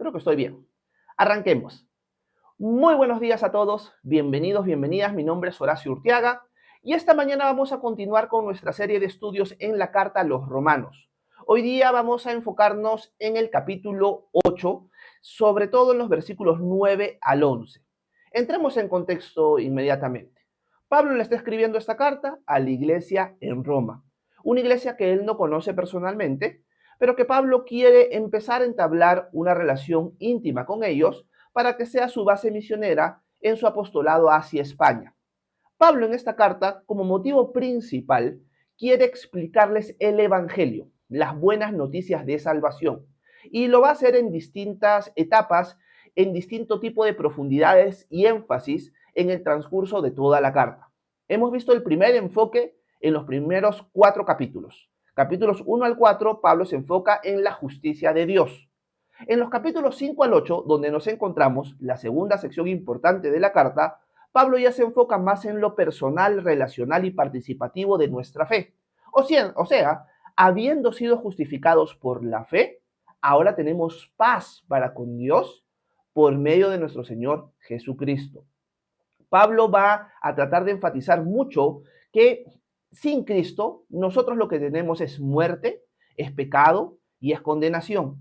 Creo que estoy bien. Arranquemos. Muy buenos días a todos, bienvenidos, bienvenidas. Mi nombre es Horacio Urteaga y esta mañana vamos a continuar con nuestra serie de estudios en la carta a los Romanos. Hoy día vamos a enfocarnos en el capítulo 8, sobre todo en los versículos 9 al 11. Entremos en contexto inmediatamente. Pablo le está escribiendo esta carta a la iglesia en Roma, una iglesia que él no conoce personalmente, pero que Pablo quiere empezar a entablar una relación íntima con ellos para que sea su base misionera en su apostolado hacia España. Pablo en esta carta, como motivo principal, quiere explicarles el Evangelio, las buenas noticias de salvación, y lo va a hacer en distintas etapas, en distinto tipo de profundidades y énfasis en el transcurso de toda la carta. Hemos visto el primer enfoque en los primeros 4 capítulos. Capítulos 1 al 4, Pablo se enfoca en la justicia de Dios. En los capítulos 5 al 8, donde nos encontramos, la segunda sección importante de la carta, Pablo ya se enfoca más en lo personal, relacional y participativo de nuestra fe. O sea, habiendo sido justificados por la fe, ahora tenemos paz para con Dios por medio de nuestro Señor Jesucristo. Pablo va a tratar de enfatizar mucho que sin Cristo nosotros lo que tenemos es muerte, es pecado y es condenación.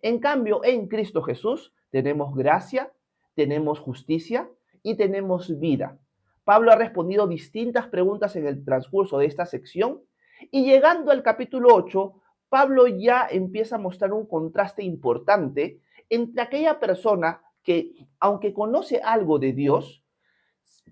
En cambio, en Cristo Jesús tenemos gracia, tenemos justicia y tenemos vida. Pablo ha respondido distintas preguntas en el transcurso de esta sección y llegando al capítulo 8, Pablo ya empieza a mostrar un contraste importante entre aquella persona que, aunque conoce algo de Dios,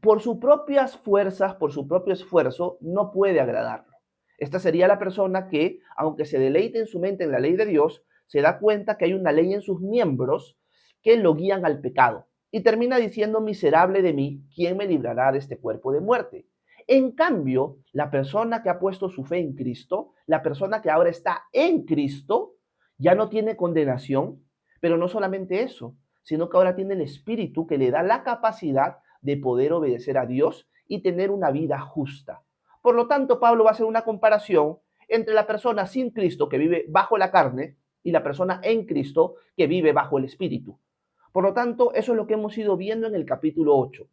por sus propias fuerzas, por su propio esfuerzo, no puede agradarlo. Esta sería la persona que, aunque se deleite en su mente en la ley de Dios, se da cuenta que hay una ley en sus miembros que lo guían al pecado. Y termina diciendo, miserable de mí, ¿quién me librará de este cuerpo de muerte? En cambio, la persona que ha puesto su fe en Cristo, la persona que ahora está en Cristo, ya no tiene condenación, pero no solamente eso, sino que ahora tiene el Espíritu que le da la capacidad de poder obedecer a Dios y tener una vida justa. Por lo tanto, Pablo va a hacer una comparación entre la persona sin Cristo que vive bajo la carne y la persona en Cristo que vive bajo el Espíritu. Por lo tanto, eso es lo que hemos ido viendo en el capítulo 8.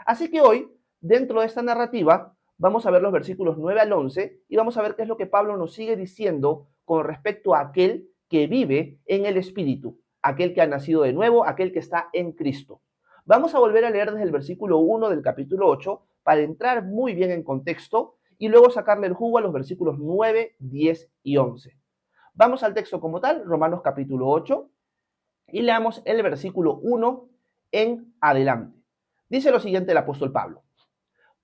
Así que hoy, dentro de esta narrativa, vamos a ver los versículos 9 al 11 y vamos a ver qué es lo que Pablo nos sigue diciendo con respecto a aquel que vive en el Espíritu, aquel que ha nacido de nuevo, aquel que está en Cristo. Vamos a volver a leer desde el versículo 1 del capítulo 8 para entrar muy bien en contexto y luego sacarle el jugo a los versículos 9, 10 y 11. Vamos al texto como tal, Romanos capítulo 8, y leamos el versículo 1 en adelante. Dice lo siguiente el apóstol Pablo.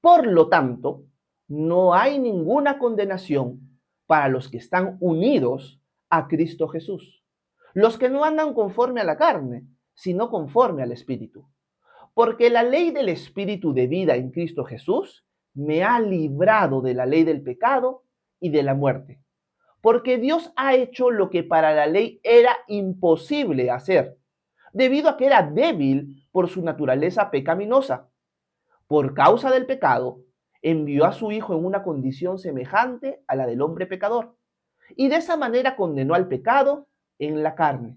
Por lo tanto, no hay ninguna condenación para los que están unidos a Cristo Jesús, los que no andan conforme a la carne, sino conforme al Espíritu. Porque la ley del Espíritu de vida en Cristo Jesús me ha librado de la ley del pecado y de la muerte. Porque Dios ha hecho lo que para la ley era imposible hacer, debido a que era débil por su naturaleza pecaminosa. Por causa del pecado, envió a su Hijo en una condición semejante a la del hombre pecador, y de esa manera condenó al pecado en la carne,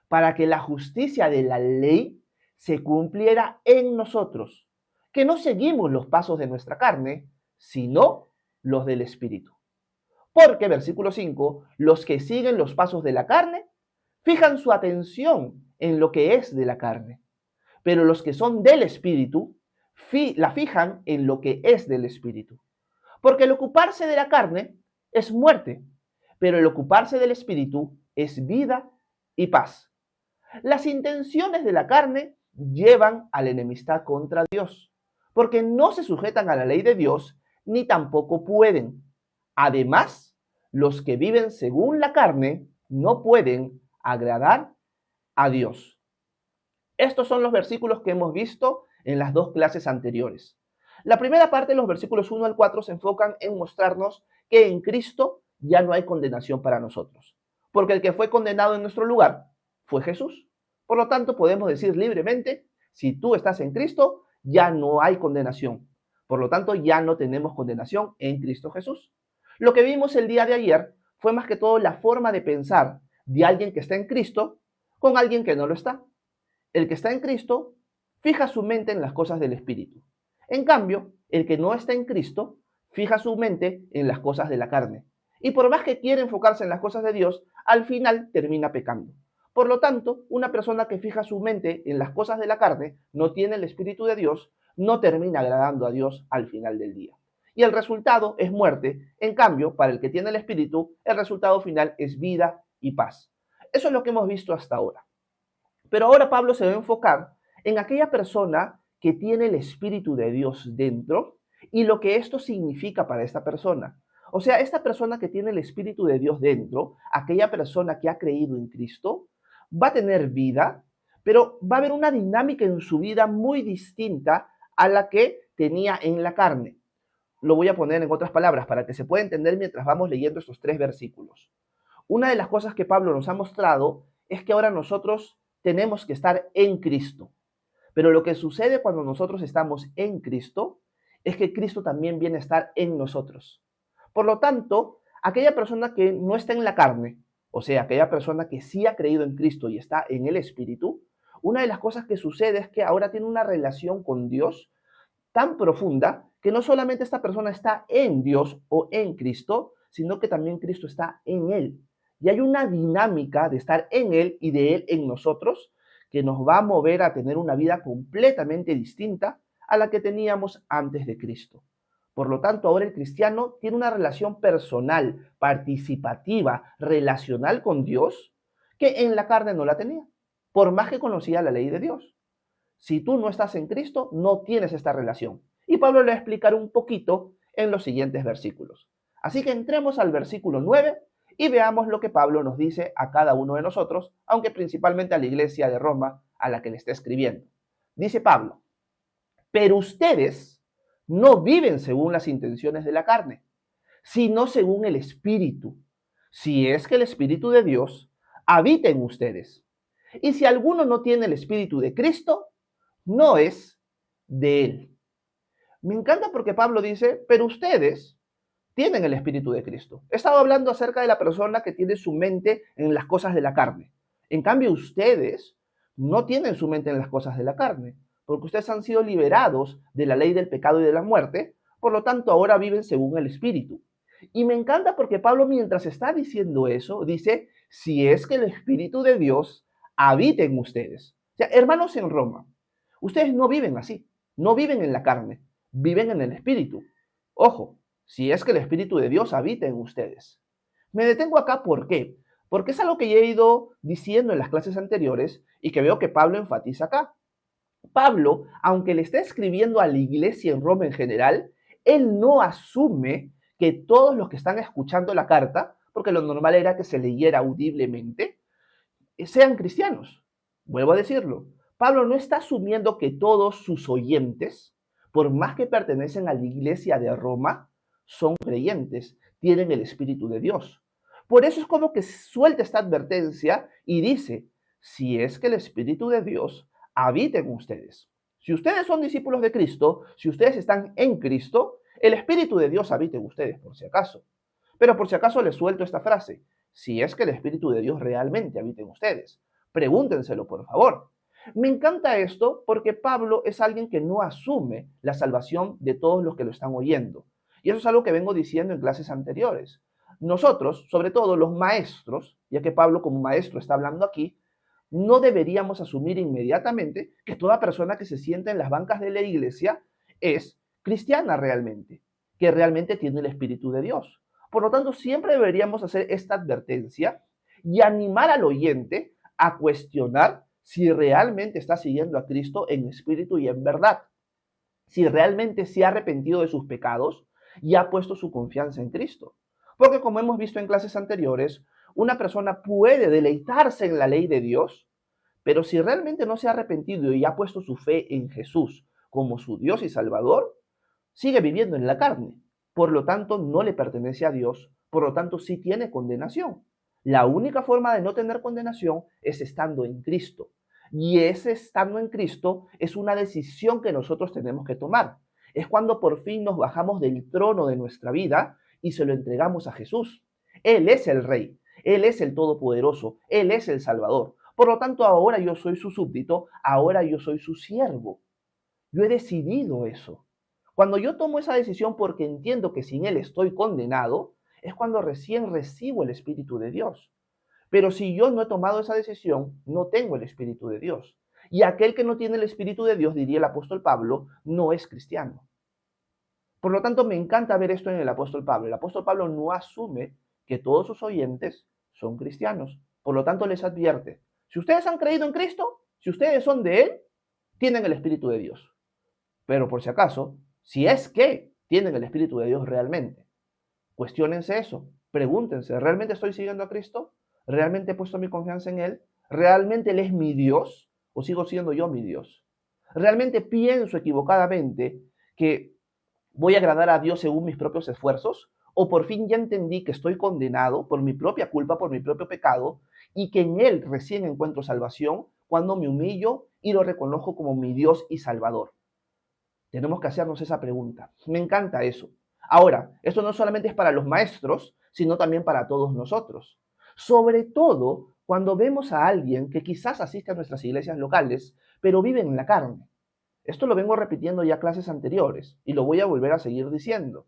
para que la justicia de la ley se cumpliera en nosotros, que no seguimos los pasos de nuestra carne, sino los del Espíritu. Porque, versículo 5, los que siguen los pasos de la carne fijan su atención en lo que es de la carne, pero los que son del Espíritu la fijan en lo que es del Espíritu. Porque el ocuparse de la carne es muerte, pero el ocuparse del Espíritu es vida y paz. Las intenciones de la carne llevan a la enemistad contra Dios, porque no se sujetan a la ley de Dios, ni tampoco pueden. Además, los que viven según la carne no pueden agradar a Dios. Estos son los versículos que hemos visto en las 2 clases anteriores. La primera parte, los versículos 1 al 4, se enfocan en mostrarnos que en Cristo ya no hay condenación para nosotros, porque el que fue condenado en nuestro lugar fue Jesús. Por lo tanto, podemos decir libremente, si tú estás en Cristo, ya no hay condenación. Por lo tanto, ya no tenemos condenación en Cristo Jesús. Lo que vimos el día de ayer fue más que todo la forma de pensar de alguien que está en Cristo con alguien que no lo está. El que está en Cristo fija su mente en las cosas del Espíritu. En cambio, el que no está en Cristo fija su mente en las cosas de la carne. Y por más que quiere enfocarse en las cosas de Dios, al final termina pecando. Por lo tanto, una persona que fija su mente en las cosas de la carne, no tiene el Espíritu de Dios, no termina agradando a Dios al final del día. Y el resultado es muerte. En cambio, para el que tiene el Espíritu, el resultado final es vida y paz. Eso es lo que hemos visto hasta ahora. Pero ahora Pablo se va a enfocar en aquella persona que tiene el Espíritu de Dios dentro y lo que esto significa para esta persona. O sea, esta persona que tiene el Espíritu de Dios dentro, aquella persona que ha creído en Cristo, va a tener vida, pero va a haber una dinámica en su vida muy distinta a la que tenía en la carne. Lo voy a poner en otras palabras para que se pueda entender mientras vamos leyendo estos 3 versículos. Una de las cosas que Pablo nos ha mostrado es que ahora nosotros tenemos que estar en Cristo. Pero lo que sucede cuando nosotros estamos en Cristo es que Cristo también viene a estar en nosotros. Por lo tanto, aquella persona que no está en la carne, o sea, aquella persona que sí ha creído en Cristo y está en el Espíritu, una de las cosas que sucede es que ahora tiene una relación con Dios tan profunda que no solamente esta persona está en Dios o en Cristo, sino que también Cristo está en él. Y hay una dinámica de estar en él y de él en nosotros que nos va a mover a tener una vida completamente distinta a la que teníamos antes de Cristo. Por lo tanto, ahora el cristiano tiene una relación personal, participativa, relacional con Dios que en la carne no la tenía, por más que conocía la ley de Dios. Si tú no estás en Cristo, no tienes esta relación. Y Pablo le va a explicar un poquito en los siguientes versículos. Así que entremos al versículo 9 y veamos lo que Pablo nos dice a cada uno de nosotros, aunque principalmente a la iglesia de Roma a la que le está escribiendo. Dice Pablo, pero ustedes no viven según las intenciones de la carne, sino según el Espíritu, si es que el Espíritu de Dios habita en ustedes. Y si alguno no tiene el Espíritu de Cristo, no es de él. Me encanta porque Pablo dice, pero ustedes tienen el Espíritu de Cristo. He estado hablando acerca de la persona que tiene su mente en las cosas de la carne. En cambio, ustedes no tienen su mente en las cosas de la carne, porque ustedes han sido liberados de la ley del pecado y de la muerte, por lo tanto ahora viven según el Espíritu. Y me encanta porque Pablo, mientras está diciendo eso, dice, si es que el Espíritu de Dios habita en ustedes. O sea, hermanos en Roma, ustedes no viven así, no viven en la carne, viven en el Espíritu. Ojo, si es que el Espíritu de Dios habita en ustedes. Me detengo acá, ¿por qué? Porque es algo que ya he ido diciendo en las clases anteriores y que veo que Pablo enfatiza acá. Pablo, aunque le está escribiendo a la iglesia en Roma en general, él no asume que todos los que están escuchando la carta, porque lo normal era que se leyera audiblemente, sean cristianos. Vuelvo a decirlo, Pablo no está asumiendo que todos sus oyentes, por más que pertenecen a la iglesia de Roma, son creyentes, tienen el Espíritu de Dios. Por eso es como que suelta esta advertencia y dice, si es que el Espíritu de Dios habita en ustedes. Si ustedes son discípulos de Cristo, si ustedes están en Cristo, el Espíritu de Dios habita en ustedes, por si acaso. Pero por si acaso les suelto esta frase, si es que el Espíritu de Dios realmente habita en ustedes. Pregúntenselo, por favor. Me encanta esto porque Pablo es alguien que no asume la salvación de todos los que lo están oyendo. Y eso es algo que vengo diciendo en clases anteriores. Nosotros, sobre todo los maestros, ya que Pablo como maestro está hablando aquí, no deberíamos asumir inmediatamente que toda persona que se sienta en las bancas de la iglesia es cristiana realmente, que realmente tiene el Espíritu de Dios. Por lo tanto, siempre deberíamos hacer esta advertencia y animar al oyente a cuestionar si realmente está siguiendo a Cristo en espíritu y en verdad, si realmente se ha arrepentido de sus pecados y ha puesto su confianza en Cristo. Porque como hemos visto en clases anteriores, una persona puede deleitarse en la ley de Dios, pero si realmente no se ha arrepentido y ha puesto su fe en Jesús como su Dios y Salvador, sigue viviendo en la carne. Por lo tanto, no le pertenece a Dios, por lo tanto, sí tiene condenación. La única forma de no tener condenación es estando en Cristo. Y ese estando en Cristo es una decisión que nosotros tenemos que tomar. Es cuando por fin nos bajamos del trono de nuestra vida y se lo entregamos a Jesús. Él es el Rey, Él es el Todopoderoso, Él es el Salvador. Por lo tanto, ahora yo soy su súbdito, ahora yo soy su siervo. Yo he decidido eso. Cuando yo tomo esa decisión porque entiendo que sin Él estoy condenado, es cuando recién recibo el Espíritu de Dios. Pero si yo no he tomado esa decisión, no tengo el Espíritu de Dios. Y aquel que no tiene el Espíritu de Dios, diría el apóstol Pablo, no es cristiano. Por lo tanto, me encanta ver esto en el apóstol Pablo. El apóstol Pablo no asume que todos sus oyentes son cristianos. Por lo tanto, les advierte, si ustedes han creído en Cristo, si ustedes son de Él, tienen el Espíritu de Dios. Pero por si acaso, si es que tienen el Espíritu de Dios realmente, cuestiónense eso, pregúntense, ¿realmente estoy siguiendo a Cristo? ¿Realmente he puesto mi confianza en Él? ¿Realmente Él es mi Dios o sigo siendo yo mi Dios? ¿Realmente pienso equivocadamente que voy a agradar a Dios según mis propios esfuerzos? ¿O por fin ya entendí que estoy condenado por mi propia culpa, por mi propio pecado, y que en Él recién encuentro salvación cuando me humillo y lo reconozco como mi Dios y Salvador? Tenemos que hacernos esa pregunta. Me encanta eso. Ahora, esto no solamente es para los maestros, sino también para todos nosotros. Sobre todo cuando vemos a alguien que quizás asiste a nuestras iglesias locales, pero vive en la carne. Esto lo vengo repitiendo ya clases anteriores y lo voy a volver a seguir diciendo.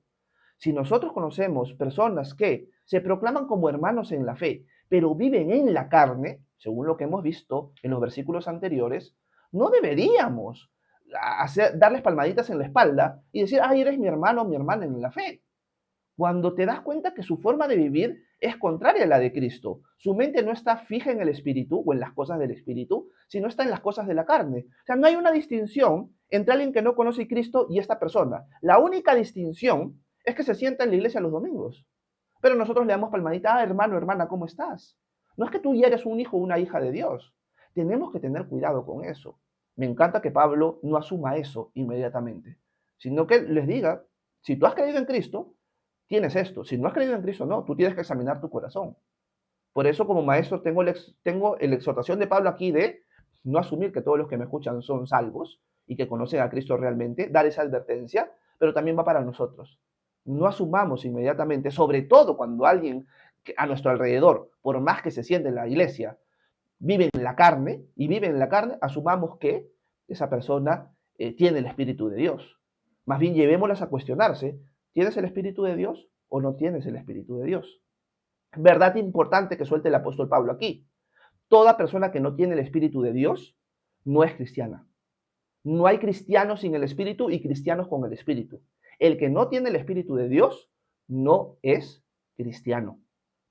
Si nosotros conocemos personas que se proclaman como hermanos en la fe, pero viven en la carne, según lo que hemos visto en los versículos anteriores, no deberíamos darles palmaditas en la espalda y decir, ay, eres mi hermano o mi hermana en la fe. Cuando te das cuenta que su forma de vivir es contraria a la de Cristo. Su mente no está fija en el espíritu o en las cosas del espíritu, sino está en las cosas de la carne. O sea, no hay una distinción entre alguien que no conoce a Cristo y esta persona. La única distinción es que se sienta en la iglesia los domingos. Pero nosotros le damos palmadita, ah, hermano, hermana, ¿cómo estás? No es que tú ya eres un hijo o una hija de Dios. Tenemos que tener cuidado con eso. Me encanta que Pablo no asuma eso inmediatamente, sino que les diga, si tú has creído en Cristo, tienes esto. Si no has creído en Cristo, no, tú tienes que examinar tu corazón. Por eso como maestro tengo la exhortación de Pablo aquí de no asumir que todos los que me escuchan son salvos y que conocen a Cristo realmente, dar esa advertencia, pero también va para nosotros. No asumamos inmediatamente, sobre todo cuando alguien a nuestro alrededor, por más que se siente en la iglesia, vive en la carne y vive en la carne, asumamos que esa persona tiene el Espíritu de Dios. Más bien llevémoslas a cuestionarse, ¿tienes el Espíritu de Dios o no tienes el Espíritu de Dios? Verdad importante que suelte el apóstol Pablo aquí. Toda persona que no tiene el Espíritu de Dios no es cristiana. No hay cristianos sin el Espíritu y cristianos con el Espíritu. El que no tiene el Espíritu de Dios no es cristiano.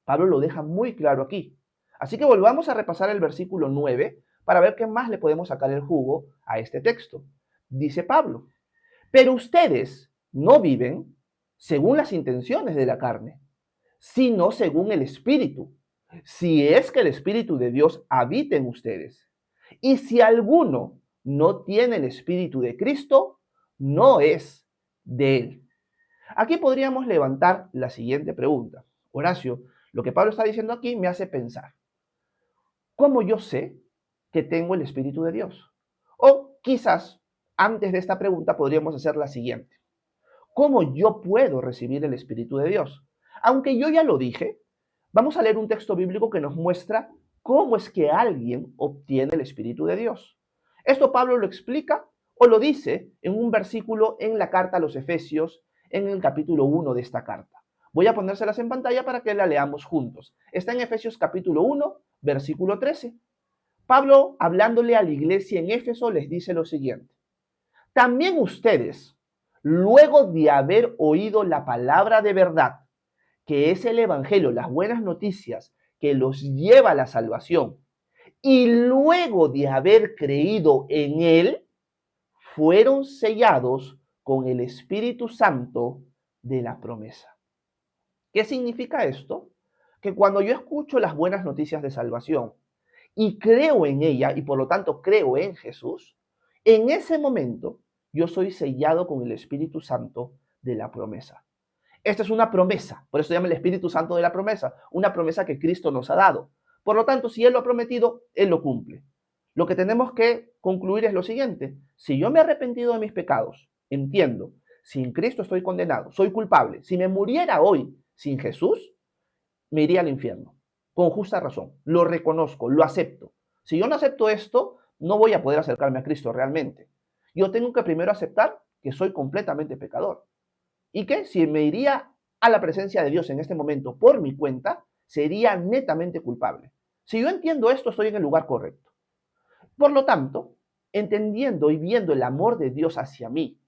Pablo lo deja muy claro aquí. Así que volvamos a repasar el versículo 9 para ver qué más le podemos sacar el jugo a este texto. Dice Pablo, pero ustedes no viven según las intenciones de la carne, sino según el Espíritu, si es que el Espíritu de Dios habita en ustedes. Y si alguno no tiene el Espíritu de Cristo, no es de él. Aquí podríamos levantar la siguiente pregunta. Horacio, lo que Pablo está diciendo aquí me hace pensar, ¿cómo yo sé que tengo el Espíritu de Dios? O quizás, antes de esta pregunta, podríamos hacer la siguiente. ¿Cómo yo puedo recibir el Espíritu de Dios? Aunque yo ya lo dije, vamos a leer un texto bíblico que nos muestra cómo es que alguien obtiene el Espíritu de Dios. Esto Pablo lo explica o lo dice en un versículo en la carta a los Efesios, en el capítulo 1 de esta carta. Voy a ponérselas en pantalla para que la leamos juntos. Está en Efesios capítulo 1, versículo 13. Pablo, hablándole a la iglesia en Éfeso, les dice lo siguiente. También ustedes, luego de haber oído la palabra de verdad, que es el Evangelio, las buenas noticias que los lleva a la salvación, y luego de haber creído en él, fueron sellados con el Espíritu Santo de la promesa. ¿Qué significa esto? Que cuando yo escucho las buenas noticias de salvación y creo en ella y por lo tanto creo en Jesús, en ese momento yo soy sellado con el Espíritu Santo de la promesa. Esta es una promesa, por eso se llama el Espíritu Santo de la promesa, una promesa que Cristo nos ha dado. Por lo tanto, si Él lo ha prometido, Él lo cumple. Lo que tenemos que concluir es lo siguiente. Si yo me he arrepentido de mis pecados, entiendo, sin Cristo estoy condenado, soy culpable. Si me muriera hoy sin Jesús, me iría al infierno, con justa razón. Lo reconozco, lo acepto. Si yo no acepto esto, no voy a poder acercarme a Cristo realmente. Yo tengo que primero aceptar que soy completamente pecador. Y que si me iría a la presencia de Dios en este momento por mi cuenta, sería netamente culpable. Si yo entiendo esto, estoy en el lugar correcto. Por lo tanto, entendiendo y viendo el amor de Dios hacia mí,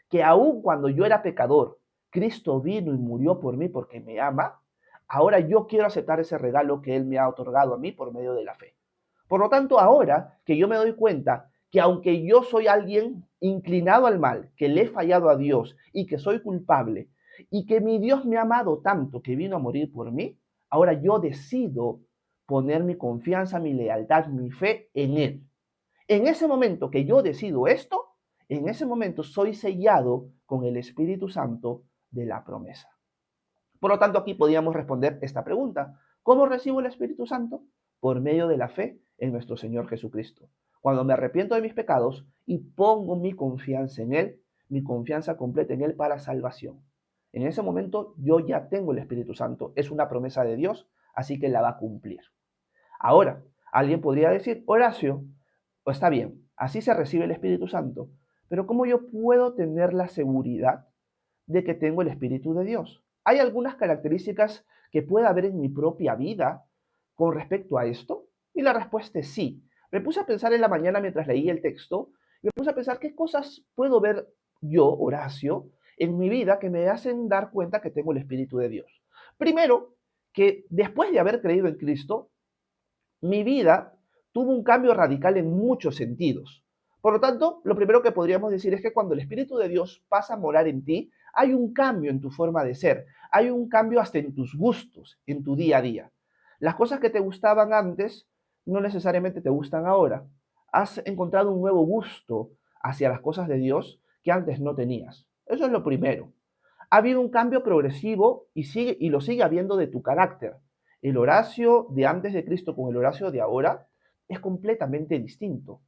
que aun cuando yo era pecador, Cristo vino y murió por mí porque me ama, ahora yo quiero aceptar ese regalo que Él me ha otorgado a mí por medio de la fe. Por lo tanto, ahora que yo me doy cuenta que aunque yo soy alguien inclinado al mal, que le he fallado a Dios y que soy culpable, y que mi Dios me ha amado tanto que vino a morir por mí, ahora yo decido poner mi confianza, mi lealtad, mi fe en Él. En ese momento que yo decido esto, en ese momento soy sellado con el Espíritu Santo de la promesa. Por lo tanto, aquí podríamos responder esta pregunta. ¿Cómo recibo el Espíritu Santo? Por medio de la fe en nuestro Señor Jesucristo. Cuando me arrepiento de mis pecados y pongo mi confianza en Él, mi confianza completa en Él para salvación. En ese momento yo ya tengo el Espíritu Santo. Es una promesa de Dios, así que la va a cumplir. Ahora, alguien podría decir, Horacio, está bien, así se recibe el Espíritu Santo, pero ¿cómo yo puedo tener la seguridad de que tengo el Espíritu de Dios? ¿Hay algunas características que pueda haber en mi propia vida con respecto a esto? Y la respuesta es sí. Me puse a pensar en la mañana mientras leía el texto, y me puse a pensar qué cosas puedo ver yo, Horacio, en mi vida que me hacen dar cuenta que tengo el Espíritu de Dios. Primero, que después de haber creído en Cristo, mi vida tuvo un cambio radical en muchos sentidos. Por lo tanto, lo primero que podríamos decir es que cuando el Espíritu de Dios pasa a morar en ti, hay un cambio en tu forma de ser, hay un cambio hasta en tus gustos, en tu día a día. Las cosas que te gustaban antes no necesariamente te gustan ahora. Has encontrado un nuevo gusto hacia las cosas de Dios que antes no tenías. Eso es lo primero. Ha habido un cambio progresivo y lo sigue habiendo de tu carácter. El Horacio de antes de Cristo con el Horacio de ahora es completamente distinto.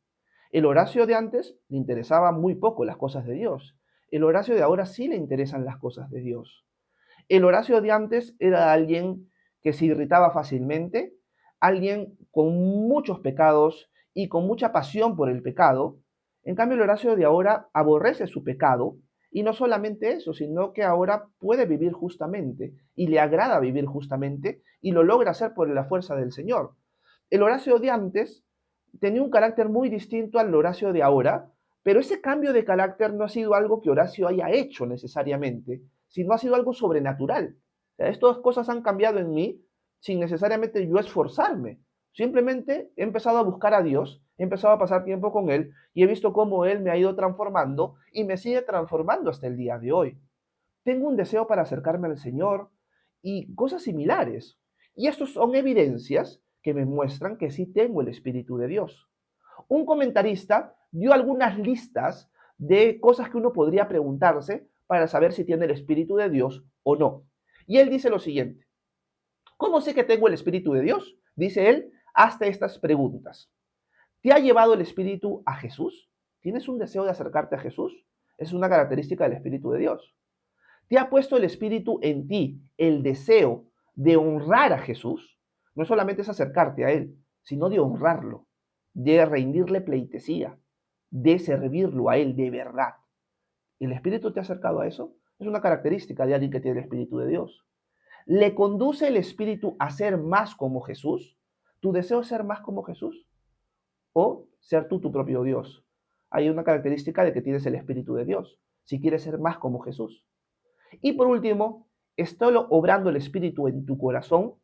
El Horacio de antes le interesaba muy poco las cosas de Dios. El Horacio de ahora sí le interesan las cosas de Dios. El Horacio de antes era alguien que se irritaba fácilmente, alguien con muchos pecados y con mucha pasión por el pecado. En cambio, el Horacio de ahora aborrece su pecado y no solamente eso, sino que ahora puede vivir justamente y le agrada vivir justamente y lo logra hacer por la fuerza del Señor. El Horacio de antes tenía un carácter muy distinto al Horacio de ahora, pero ese cambio de carácter no ha sido algo que Horacio haya hecho necesariamente, sino ha sido algo sobrenatural. O sea, estas cosas han cambiado en mí sin necesariamente yo esforzarme. Simplemente he empezado a buscar a Dios, he empezado a pasar tiempo con Él y he visto cómo Él me ha ido transformando y me sigue transformando hasta el día de hoy. Tengo un deseo para acercarme al Señor y cosas similares. Y estas son evidencias que me muestran que sí tengo el Espíritu de Dios. Un comentarista dio algunas listas de cosas que uno podría preguntarse para saber si tiene el Espíritu de Dios o no. Y él dice lo siguiente: ¿cómo sé que tengo el Espíritu de Dios? Dice él, hasta estas preguntas. ¿Te ha llevado el Espíritu a Jesús? ¿Tienes un deseo de acercarte a Jesús? Es una característica del Espíritu de Dios. ¿Te ha puesto el Espíritu en ti el deseo de honrar a Jesús? No solamente es acercarte a Él, sino de honrarlo, de rendirle pleitesía, de servirlo a Él de verdad. ¿El Espíritu te ha acercado a eso? Es una característica de alguien que tiene el Espíritu de Dios. ¿Le conduce el Espíritu a ser más como Jesús? ¿Tu deseo es ser más como Jesús? ¿O ser tú tu propio Dios? Hay una característica de que tienes el Espíritu de Dios, si quieres ser más como Jesús. Y por último, ¿está obrando el Espíritu en tu corazón?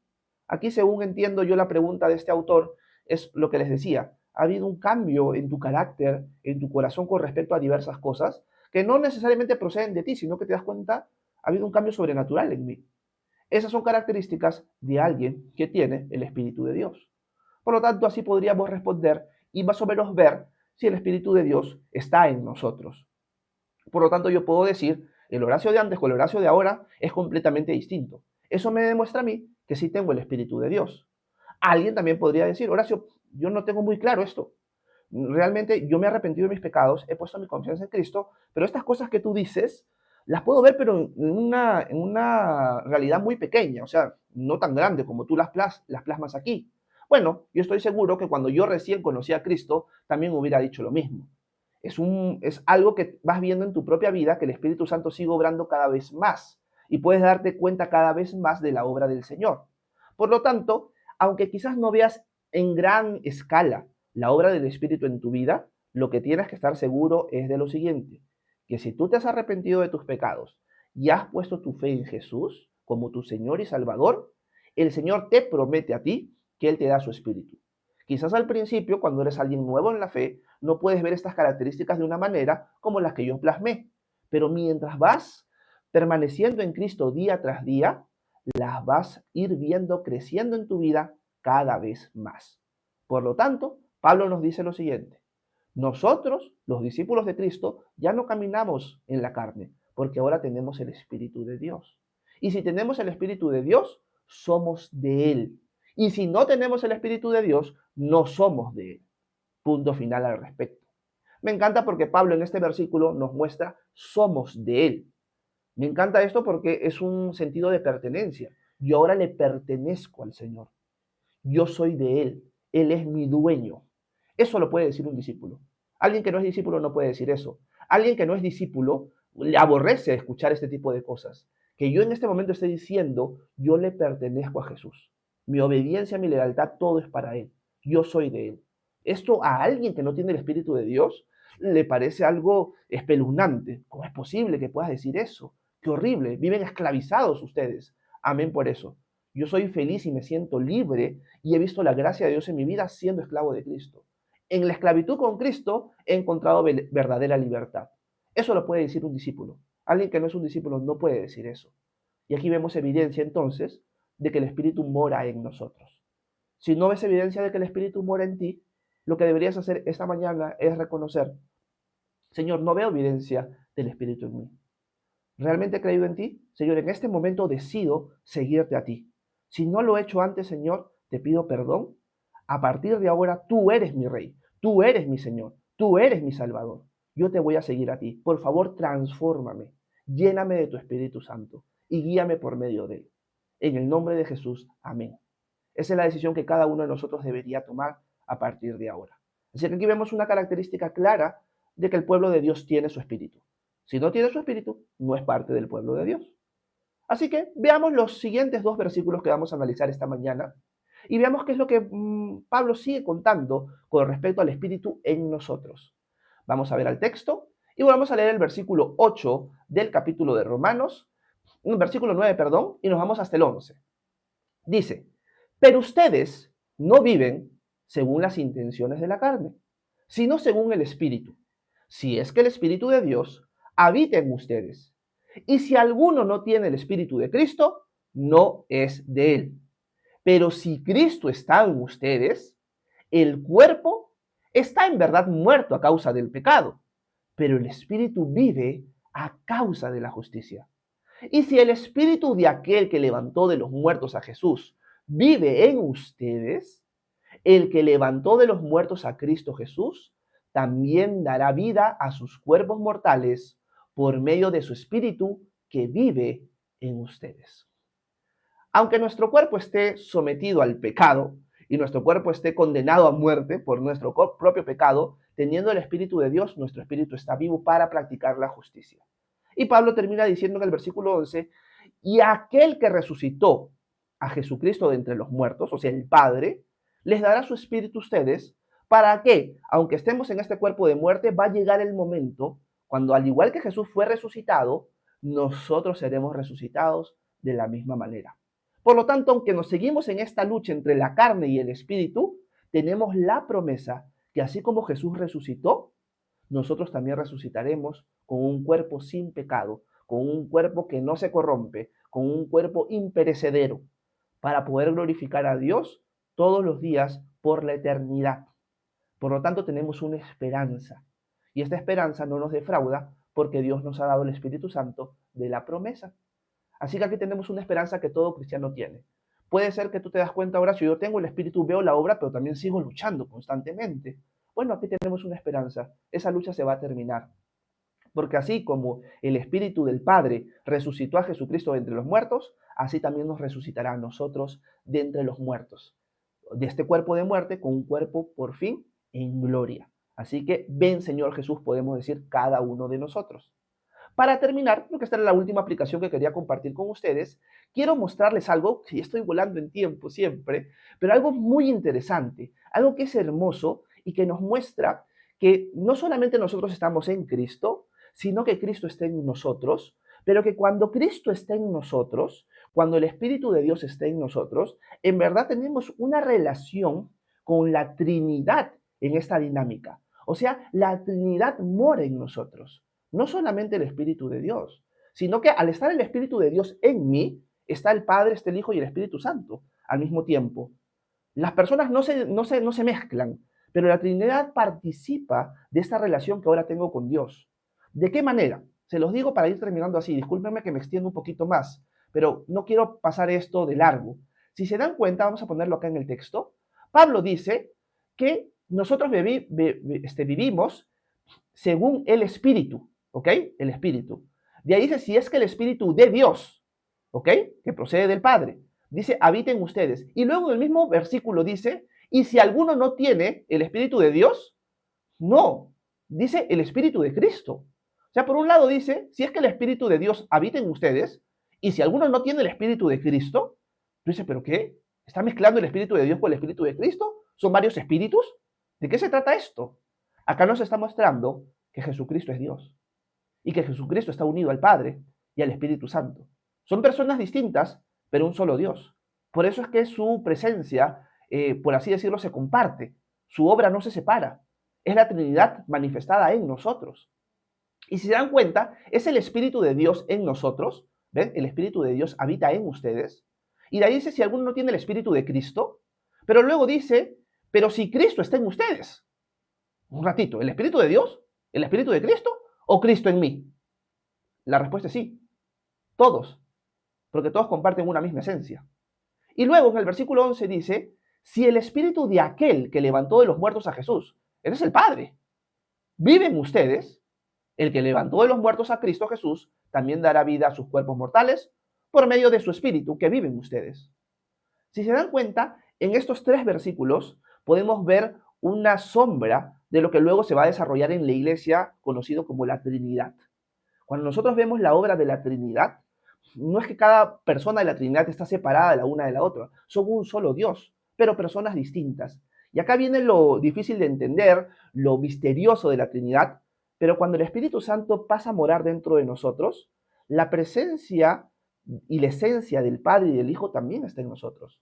Aquí, según entiendo yo la pregunta de este autor, es lo que les decía. Ha habido un cambio en tu carácter, en tu corazón con respecto a diversas cosas que no necesariamente proceden de ti, sino que te das cuenta, ha habido un cambio sobrenatural en mí. Esas son características de alguien que tiene el Espíritu de Dios. Por lo tanto, así podríamos responder y más o menos ver si el Espíritu de Dios está en nosotros. Por lo tanto, yo puedo decir, el Horacio de antes con el Horacio de ahora es completamente distinto. Eso me demuestra a mí que sí tengo el Espíritu de Dios. Alguien también podría decir, Horacio, yo no tengo muy claro esto. Realmente yo me he arrepentido de mis pecados, he puesto mi confianza en Cristo, pero estas cosas que tú dices, las puedo ver, pero en una realidad muy pequeña, o sea, no tan grande como tú las plasmas aquí. Bueno, yo estoy seguro que cuando yo recién conocí a Cristo, también hubiera dicho lo mismo. Es algo que vas viendo en tu propia vida, que el Espíritu Santo sigue obrando cada vez más y puedes darte cuenta cada vez más de la obra del Señor. Por lo tanto, aunque quizás no veas en gran escala la obra del Espíritu en tu vida, lo que tienes que estar seguro es de lo siguiente, que si tú te has arrepentido de tus pecados y has puesto tu fe en Jesús como tu Señor y Salvador, el Señor te promete a ti que Él te da su Espíritu. Quizás al principio, cuando eres alguien nuevo en la fe, no puedes ver estas características de una manera como las que yo plasmé, pero mientras vas permaneciendo en Cristo día tras día, las vas a ir viendo creciendo en tu vida cada vez más. Por lo tanto, Pablo nos dice lo siguiente: nosotros, los discípulos de Cristo, ya no caminamos en la carne, porque ahora tenemos el Espíritu de Dios. Y si tenemos el Espíritu de Dios, somos de Él. Y si no tenemos el Espíritu de Dios, no somos de Él. Punto final al respecto. Me encanta porque Pablo en este versículo nos muestra somos de Él. Me encanta esto porque es un sentido de pertenencia. Yo ahora le pertenezco al Señor. Yo soy de Él. Él es mi dueño. Eso lo puede decir un discípulo. Alguien que no es discípulo no puede decir eso. Alguien que no es discípulo le aborrece escuchar este tipo de cosas. Que yo en este momento esté diciendo, yo le pertenezco a Jesús. Mi obediencia, mi lealtad, todo es para Él. Yo soy de Él. Esto a alguien que no tiene el Espíritu de Dios le parece algo espeluznante. ¿Cómo es posible que puedas decir eso? Qué horrible. Viven esclavizados ustedes. Amén por eso. Yo soy feliz y me siento libre y he visto la gracia de Dios en mi vida siendo esclavo de Cristo. En la esclavitud con Cristo he encontrado verdadera libertad. Eso lo puede decir un discípulo. Alguien que no es un discípulo no puede decir eso. Y aquí vemos evidencia entonces de que el Espíritu mora en nosotros. Si no ves evidencia de que el Espíritu mora en ti, lo que deberías hacer esta mañana es reconocer: Señor, no veo evidencia del Espíritu en mí. ¿Realmente he creído en ti? Señor, en este momento decido seguirte a ti. Si no lo he hecho antes, Señor, te pido perdón. A partir de ahora, tú eres mi Rey, tú eres mi Señor, tú eres mi Salvador. Yo te voy a seguir a ti. Por favor, transfórmame, lléname de tu Espíritu Santo y guíame por medio de él. En el nombre de Jesús, amén. Esa es la decisión que cada uno de nosotros debería tomar a partir de ahora. Así que aquí vemos una característica clara de que el pueblo de Dios tiene su espíritu. Si no tiene su espíritu, no es parte del pueblo de Dios. Así que veamos los siguientes dos versículos que vamos a analizar esta mañana y veamos qué es lo que Pablo sigue contando con respecto al espíritu en nosotros. Vamos a ver al texto y vamos a leer el versículo 8 del capítulo de Romanos, versículo 9, perdón, y nos vamos hasta el 11. Dice: pero ustedes no viven según las intenciones de la carne, sino según el Espíritu. Si es que el Espíritu de Dios habita en ustedes. Y si alguno no tiene el Espíritu de Cristo, no es de él. Pero si Cristo está en ustedes, el cuerpo está en verdad muerto a causa del pecado, pero el Espíritu vive a causa de la justicia. Y si el Espíritu de aquel que levantó de los muertos a Jesús vive en ustedes, el que levantó de los muertos a Cristo Jesús también dará vida a sus cuerpos mortales por medio de su Espíritu que vive en ustedes. Aunque nuestro cuerpo esté sometido al pecado y nuestro cuerpo esté condenado a muerte por nuestro propio pecado, teniendo el Espíritu de Dios, nuestro espíritu está vivo para practicar la justicia. Y Pablo termina diciendo en el versículo 11, y aquel que resucitó a Jesucristo de entre los muertos, o sea, el Padre, les dará su espíritu a ustedes, para que, aunque estemos en este cuerpo de muerte, va a llegar el momento cuando, al igual que Jesús fue resucitado, nosotros seremos resucitados de la misma manera. Por lo tanto, aunque nos seguimos en esta lucha entre la carne y el espíritu, tenemos la promesa que así como Jesús resucitó, nosotros también resucitaremos con un cuerpo sin pecado, con un cuerpo que no se corrompe, con un cuerpo imperecedero, para poder glorificar a Dios todos los días por la eternidad. Por lo tanto, tenemos una esperanza. Y esta esperanza no nos defrauda porque Dios nos ha dado el Espíritu Santo de la promesa. Así que aquí tenemos una esperanza que todo cristiano tiene. Puede ser que tú te das cuenta, Horacio, yo tengo el Espíritu, veo la obra, pero también sigo luchando constantemente. Bueno, aquí tenemos una esperanza. Esa lucha se va a terminar. Porque así como el Espíritu del Padre resucitó a Jesucristo de entre los muertos, así también nos resucitará a nosotros de entre los muertos. de este cuerpo de muerte con un cuerpo por fin en gloria. Así que ven, Señor Jesús, podemos decir cada uno de nosotros. Para terminar, porque esta era la última aplicación que quería compartir con ustedes, quiero mostrarles algo, que estoy volando en tiempo siempre, pero algo muy interesante, algo que es hermoso y que nos muestra que no solamente nosotros estamos en Cristo, sino que Cristo está en nosotros, pero que cuando Cristo está en nosotros, cuando el Espíritu de Dios está en nosotros, en verdad tenemos una relación con la Trinidad en esta dinámica. O sea, la Trinidad mora en nosotros. No solamente el Espíritu de Dios, sino que al estar el Espíritu de Dios en mí, está el Padre, está el Hijo y el Espíritu Santo al mismo tiempo. Las personas no se mezclan, pero la Trinidad participa de esta relación que ahora tengo con Dios. ¿De qué manera? Se los digo para ir terminando así. Discúlpenme que me extiendo un poquito más, pero no quiero pasar esto de largo. Si se dan cuenta, vamos a ponerlo acá en el texto. Pablo dice que nosotros vivimos según el Espíritu, ¿ok? El Espíritu. De ahí dice, si es que el Espíritu de Dios, ¿ok? Que procede del Padre, dice, habiten ustedes. Y luego en el mismo versículo dice, y si alguno no tiene el Espíritu de Dios, no, dice el Espíritu de Cristo. O sea, por un lado dice, si es que el Espíritu de Dios habita en ustedes, y si alguno no tiene el Espíritu de Cristo, tú dices, ¿pero qué? ¿Está mezclando el Espíritu de Dios con el Espíritu de Cristo? ¿Son varios espíritus? ¿De qué se trata esto? Acá nos está mostrando que Jesucristo es Dios y que Jesucristo está unido al Padre y al Espíritu Santo. Son personas distintas, pero un solo Dios. Por eso es que su presencia, por así decirlo, se comparte. Su obra no se separa. Es la Trinidad manifestada en nosotros. Y si se dan cuenta, es el Espíritu de Dios en nosotros. ¿Ven? El Espíritu de Dios habita en ustedes. Y de ahí dice, si alguno no tiene el Espíritu de Cristo, pero luego dice, pero si Cristo está en ustedes. Un ratito, ¿el Espíritu de Dios? ¿El Espíritu de Cristo? ¿O Cristo en mí? La respuesta es sí. Todos. Porque todos comparten una misma esencia. Y luego en el versículo 11 dice, si el Espíritu de aquel que levantó de los muertos a Jesús, ese es el Padre, vive en ustedes, el que levantó de los muertos a Cristo Jesús, también dará vida a sus cuerpos mortales por medio de su Espíritu que vive en ustedes. Si se dan cuenta, en estos 3 versículos podemos ver una sombra de lo que luego se va a desarrollar en la iglesia conocido como la Trinidad. Cuando nosotros vemos la obra de la Trinidad, no es que cada persona de la Trinidad está separada de la una de la otra, son un solo Dios, pero personas distintas. Y acá viene lo difícil de entender, lo misterioso de la Trinidad, pero cuando el Espíritu Santo pasa a morar dentro de nosotros, la presencia y la esencia del Padre y del Hijo también está en nosotros.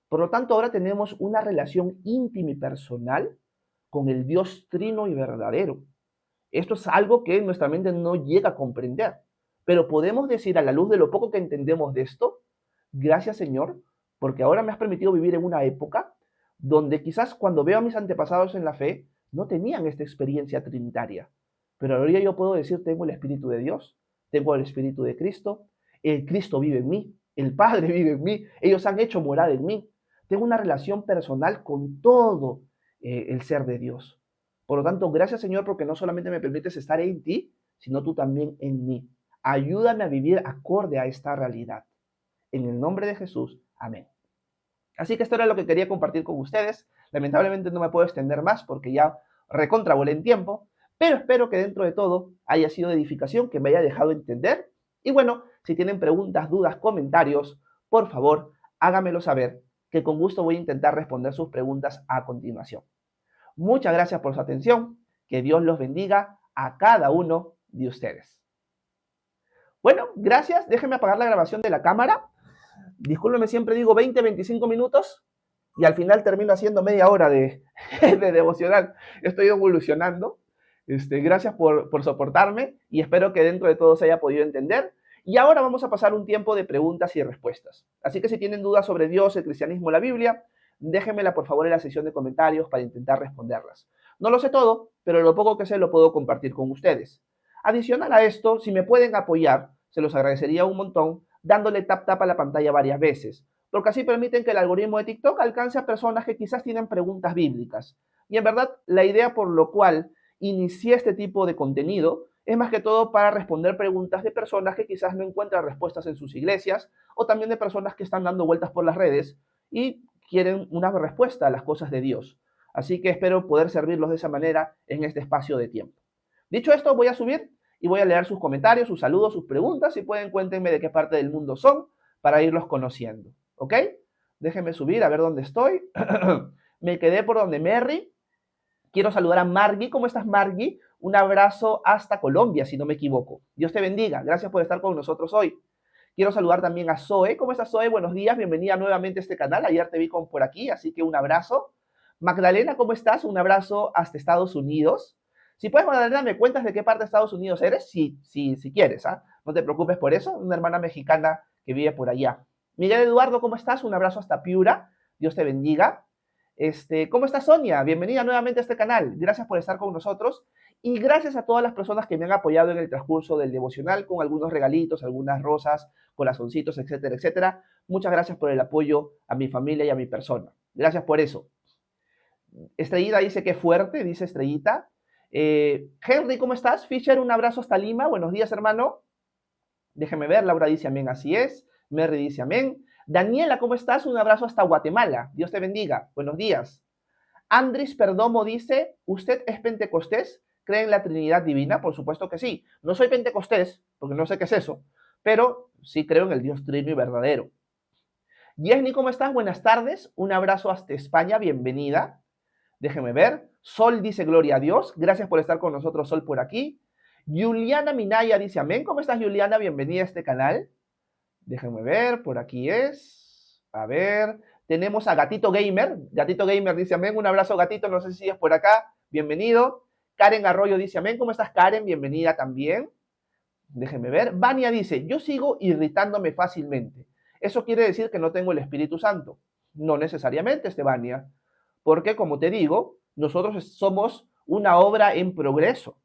Por lo tanto, ahora tenemos una relación íntima y personal con el Dios trino y verdadero. Esto es algo que nuestra mente no llega a comprender, pero podemos decir a la luz de lo poco que entendemos de esto, gracias Señor, porque ahora me has permitido vivir en una época donde quizás cuando veo a mis antepasados en la fe, no tenían esta experiencia trinitaria. Pero ahora yo puedo decir, tengo el Espíritu de Dios, tengo el Espíritu de Cristo, el Cristo vive en mí, el Padre vive en mí, ellos han hecho morada en mí. Tengo una relación personal con todo el ser de Dios. Por lo tanto, gracias Señor porque no solamente me permites estar en ti, sino tú también en mí. Ayúdame a vivir acorde a esta realidad. En el nombre de Jesús, amén. Así que esto era lo que quería compartir con ustedes. Lamentablemente no me puedo extender más porque ya recontravolé en tiempo, pero espero que dentro de todo haya sido de edificación, que me haya dejado entender. Y bueno, si tienen preguntas, dudas, comentarios, por favor, háganmelo saber, que con gusto voy a intentar responder sus preguntas a continuación. Muchas gracias por su atención. Que Dios los bendiga a cada uno de ustedes. Bueno, gracias. Déjenme apagar la grabación de la cámara. Discúlpenme, siempre digo 20, 25 minutos y al final termino haciendo media hora de devocional. Estoy evolucionando. Gracias por soportarme y espero que dentro de todo se haya podido entender. Y ahora vamos a pasar un tiempo de preguntas y respuestas. Así que si tienen dudas sobre Dios, el cristianismo, la Biblia, déjenmela por favor en la sección de comentarios para intentar responderlas. No lo sé todo, pero lo poco que sé lo puedo compartir con ustedes. Adicional a esto, si me pueden apoyar, se los agradecería un montón dándole tap a la pantalla varias veces, porque así permiten que el algoritmo de TikTok alcance a personas que quizás tienen preguntas bíblicas. Y en verdad, la idea por lo cual inicié este tipo de contenido es más que todo para responder preguntas de personas que quizás no encuentran respuestas en sus iglesias o también de personas que están dando vueltas por las redes y quieren una respuesta a las cosas de Dios. Así que espero poder servirlos de esa manera en este espacio de tiempo. Dicho esto, voy a subir y voy a leer sus comentarios, sus saludos, sus preguntas. Si pueden, cuéntenme de qué parte del mundo son para irlos conociendo. ¿Ok? Déjenme subir a ver dónde estoy. Me quedé por donde Merry. Quiero saludar a Margie. ¿Cómo estás, Margie? Un abrazo hasta Colombia, si no me equivoco. Dios te bendiga. Gracias por estar con nosotros hoy. Quiero saludar también a Zoe. ¿Cómo estás, Zoe? Buenos días. Bienvenida nuevamente a este canal. Ayer te vi por aquí, así que un abrazo. Magdalena, ¿cómo estás? Un abrazo hasta Estados Unidos. Si puedes, Magdalena, me cuentas de qué parte de Estados Unidos eres, si quieres, ¿ah? No te preocupes por eso. Una hermana mexicana que vive por allá. Miguel Eduardo, ¿cómo estás? Un abrazo hasta Piura. Dios te bendiga. ¿Cómo estás, Sonia? Bienvenida nuevamente a este canal. Gracias por estar con nosotros. Y gracias a todas las personas que me han apoyado en el transcurso del devocional con algunos regalitos, algunas rosas, corazoncitos, etcétera, etcétera. Muchas gracias por el apoyo a mi familia y a mi persona. Gracias por eso. Estrellita dice que fuerte, dice Estrellita. Henry, ¿cómo estás? Fisher, un abrazo hasta Lima. Buenos días, hermano. Déjeme ver. Laura dice amén, así es. Merry dice amén. Daniela, ¿cómo estás? Un abrazo hasta Guatemala. Dios te bendiga. Buenos días. Andris Perdomo dice, ¿usted es pentecostés? ¿Cree en la Trinidad Divina? Por supuesto que sí. No soy pentecostés, porque no sé qué es eso, pero sí creo en el Dios trino y verdadero. Yesni, ¿cómo estás? Buenas tardes. Un abrazo hasta España. Bienvenida. Déjeme ver. Sol dice, gloria a Dios. Gracias por estar con nosotros, Sol, por aquí. Juliana Minaya dice, amén. ¿Cómo estás, Juliana? Bienvenida a este canal. Déjenme ver, por aquí es. A ver, tenemos a Gatito Gamer. Gatito Gamer dice amén. Un abrazo, Gatito. No sé si es por acá. Bienvenido. Karen Arroyo dice amén. ¿Cómo estás, Karen? Bienvenida también. Déjenme ver. Vania dice, yo sigo irritándome fácilmente. Eso quiere decir que no tengo el Espíritu Santo. No necesariamente, Vania. Porque, como te digo, nosotros somos una obra en progreso.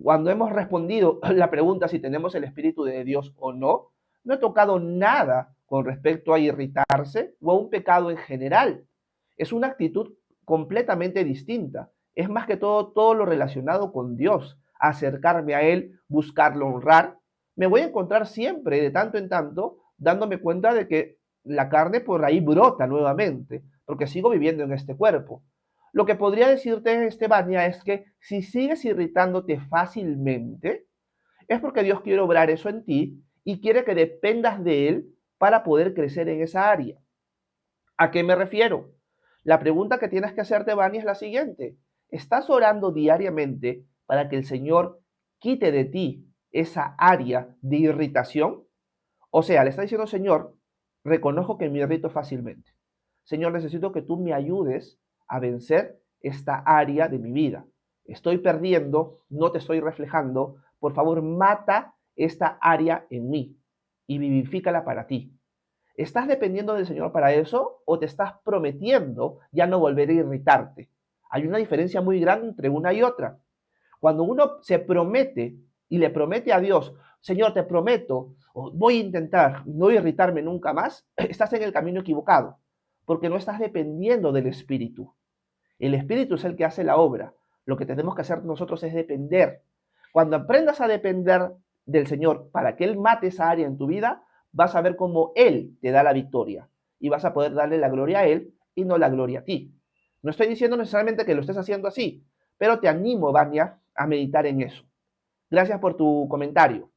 Cuando hemos respondido la pregunta si tenemos el Espíritu de Dios o no, no he tocado nada con respecto a irritarse o a un pecado en general. Es una actitud completamente distinta. Es más que todo lo relacionado con Dios. Acercarme a Él, buscarlo, honrar. Me voy a encontrar siempre, de tanto en tanto, dándome cuenta de que la carne por ahí brota nuevamente, porque sigo viviendo en este cuerpo. Lo que podría decirte, Estebania, es que si sigues irritándote fácilmente, es porque Dios quiere obrar eso en ti y quiere que dependas de Él para poder crecer en esa área. ¿A qué me refiero? La pregunta que tienes que hacerte, Vani, es la siguiente. ¿Estás orando diariamente para que el Señor quite de ti esa área de irritación? O sea, le está diciendo, Señor, reconozco que me irrito fácilmente. Señor, necesito que tú me ayudes a vencer esta área de mi vida. Estoy perdiendo, no te estoy reflejando. Por favor, mata esta área en mí y vivifícala para ti. ¿Estás dependiendo del Señor para eso o te estás prometiendo ya no volver a irritarte? Hay una diferencia muy grande entre una y otra. Cuando uno se promete y le promete a Dios, Señor, te prometo, voy a intentar no irritarme nunca más, estás en el camino equivocado, porque no estás dependiendo del Espíritu. El Espíritu es el que hace la obra. Lo que tenemos que hacer nosotros es depender. Cuando aprendas a depender del Señor para que Él mate esa área en tu vida, vas a ver cómo Él te da la victoria y vas a poder darle la gloria a Él y no la gloria a ti. No estoy diciendo necesariamente que lo estés haciendo así, pero te animo, Vania, a meditar en eso. Gracias por tu comentario.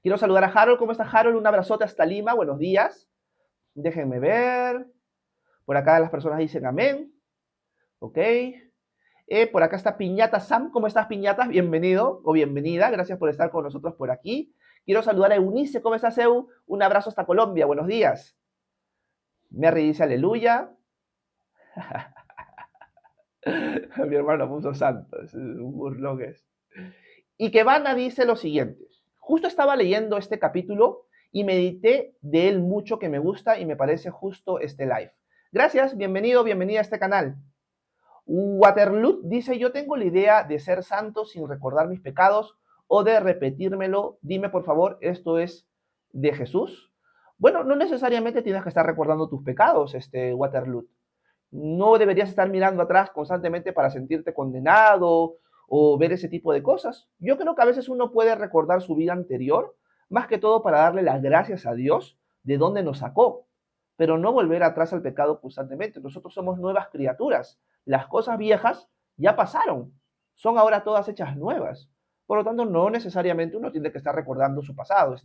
Quiero saludar a Harold. ¿Cómo está Harold? Un abrazote hasta Lima. Buenos días. Déjenme ver. Por acá las personas dicen amén. Ok. Por acá está Piñata Sam. ¿Cómo estás, Piñata? Bienvenido o bienvenida. Gracias por estar con nosotros por aquí. Quiero saludar a Eunice. ¿Cómo estás, Eu? Un abrazo hasta Colombia. Buenos días. Merry dice aleluya. Mi hermano puso santo. Es un burlón es. Y que Vana dice lo siguiente. Justo estaba leyendo este capítulo y medité de él mucho, que me gusta y me parece justo este live. Gracias. Bienvenido, bienvenida a este canal. Waterloo dice, yo tengo la idea de ser santo sin recordar mis pecados o de repetírmelo. Dime, por favor, ¿esto es de Jesús? Bueno, no necesariamente tienes que estar recordando tus pecados, Waterloo. No deberías estar mirando atrás constantemente para sentirte condenado o ver ese tipo de cosas. Yo creo que a veces uno puede recordar su vida anterior, más que todo para darle las gracias a Dios de dónde nos sacó. pero no volver atrás al pecado constantemente. Nosotros somos nuevas criaturas. Las cosas viejas ya pasaron, son ahora todas hechas nuevas. Por lo tanto, no necesariamente uno tiene que estar recordando su pasado,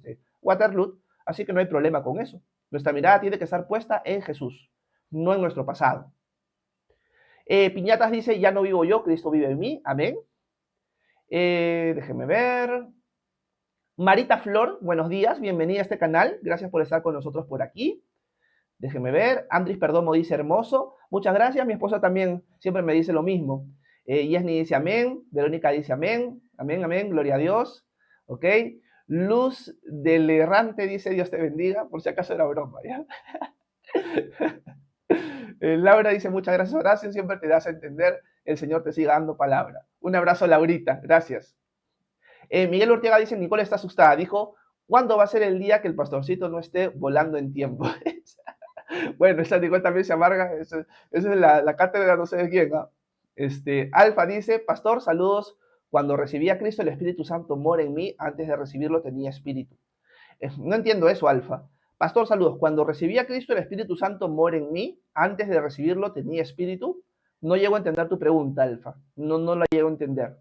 Waterloo, así que no hay problema con eso. Nuestra mirada tiene que estar puesta en Jesús, no en nuestro pasado. Piñatas dice, ya no vivo yo, Cristo vive en mí, amén. Déjenme ver. Marita Flor, buenos días, bienvenida a este canal, gracias por estar con nosotros por aquí. Déjenme ver. Andris Perdomo dice hermoso, muchas gracias, mi esposa también siempre me dice lo mismo. Yesni dice amén, Verónica dice amén, amén, amén, gloria a Dios, ok. Luz del Errante dice Dios te bendiga, por si acaso era broma, ¿ya? Laura dice muchas gracias Horacio, siempre te das a entender, el Señor te siga dando palabra. Un abrazo Laurita, gracias. Miguel Ortega dice, Nicole está asustada, dijo, ¿cuándo va a ser el día que el pastorcito no esté volando en tiempo? Bueno, esa Nicole también se amarga, esa es la cátedra no sé de quién, ¿no? Alfa dice, pastor, saludos, cuando recibí a Cristo el Espíritu Santo mora en mí, antes de recibirlo tenía espíritu. No entiendo eso, Alfa. Pastor, saludos, cuando recibí a Cristo el Espíritu Santo mora en mí, antes de recibirlo tenía espíritu. No llego a entender tu pregunta, Alfa, no la llego a entender.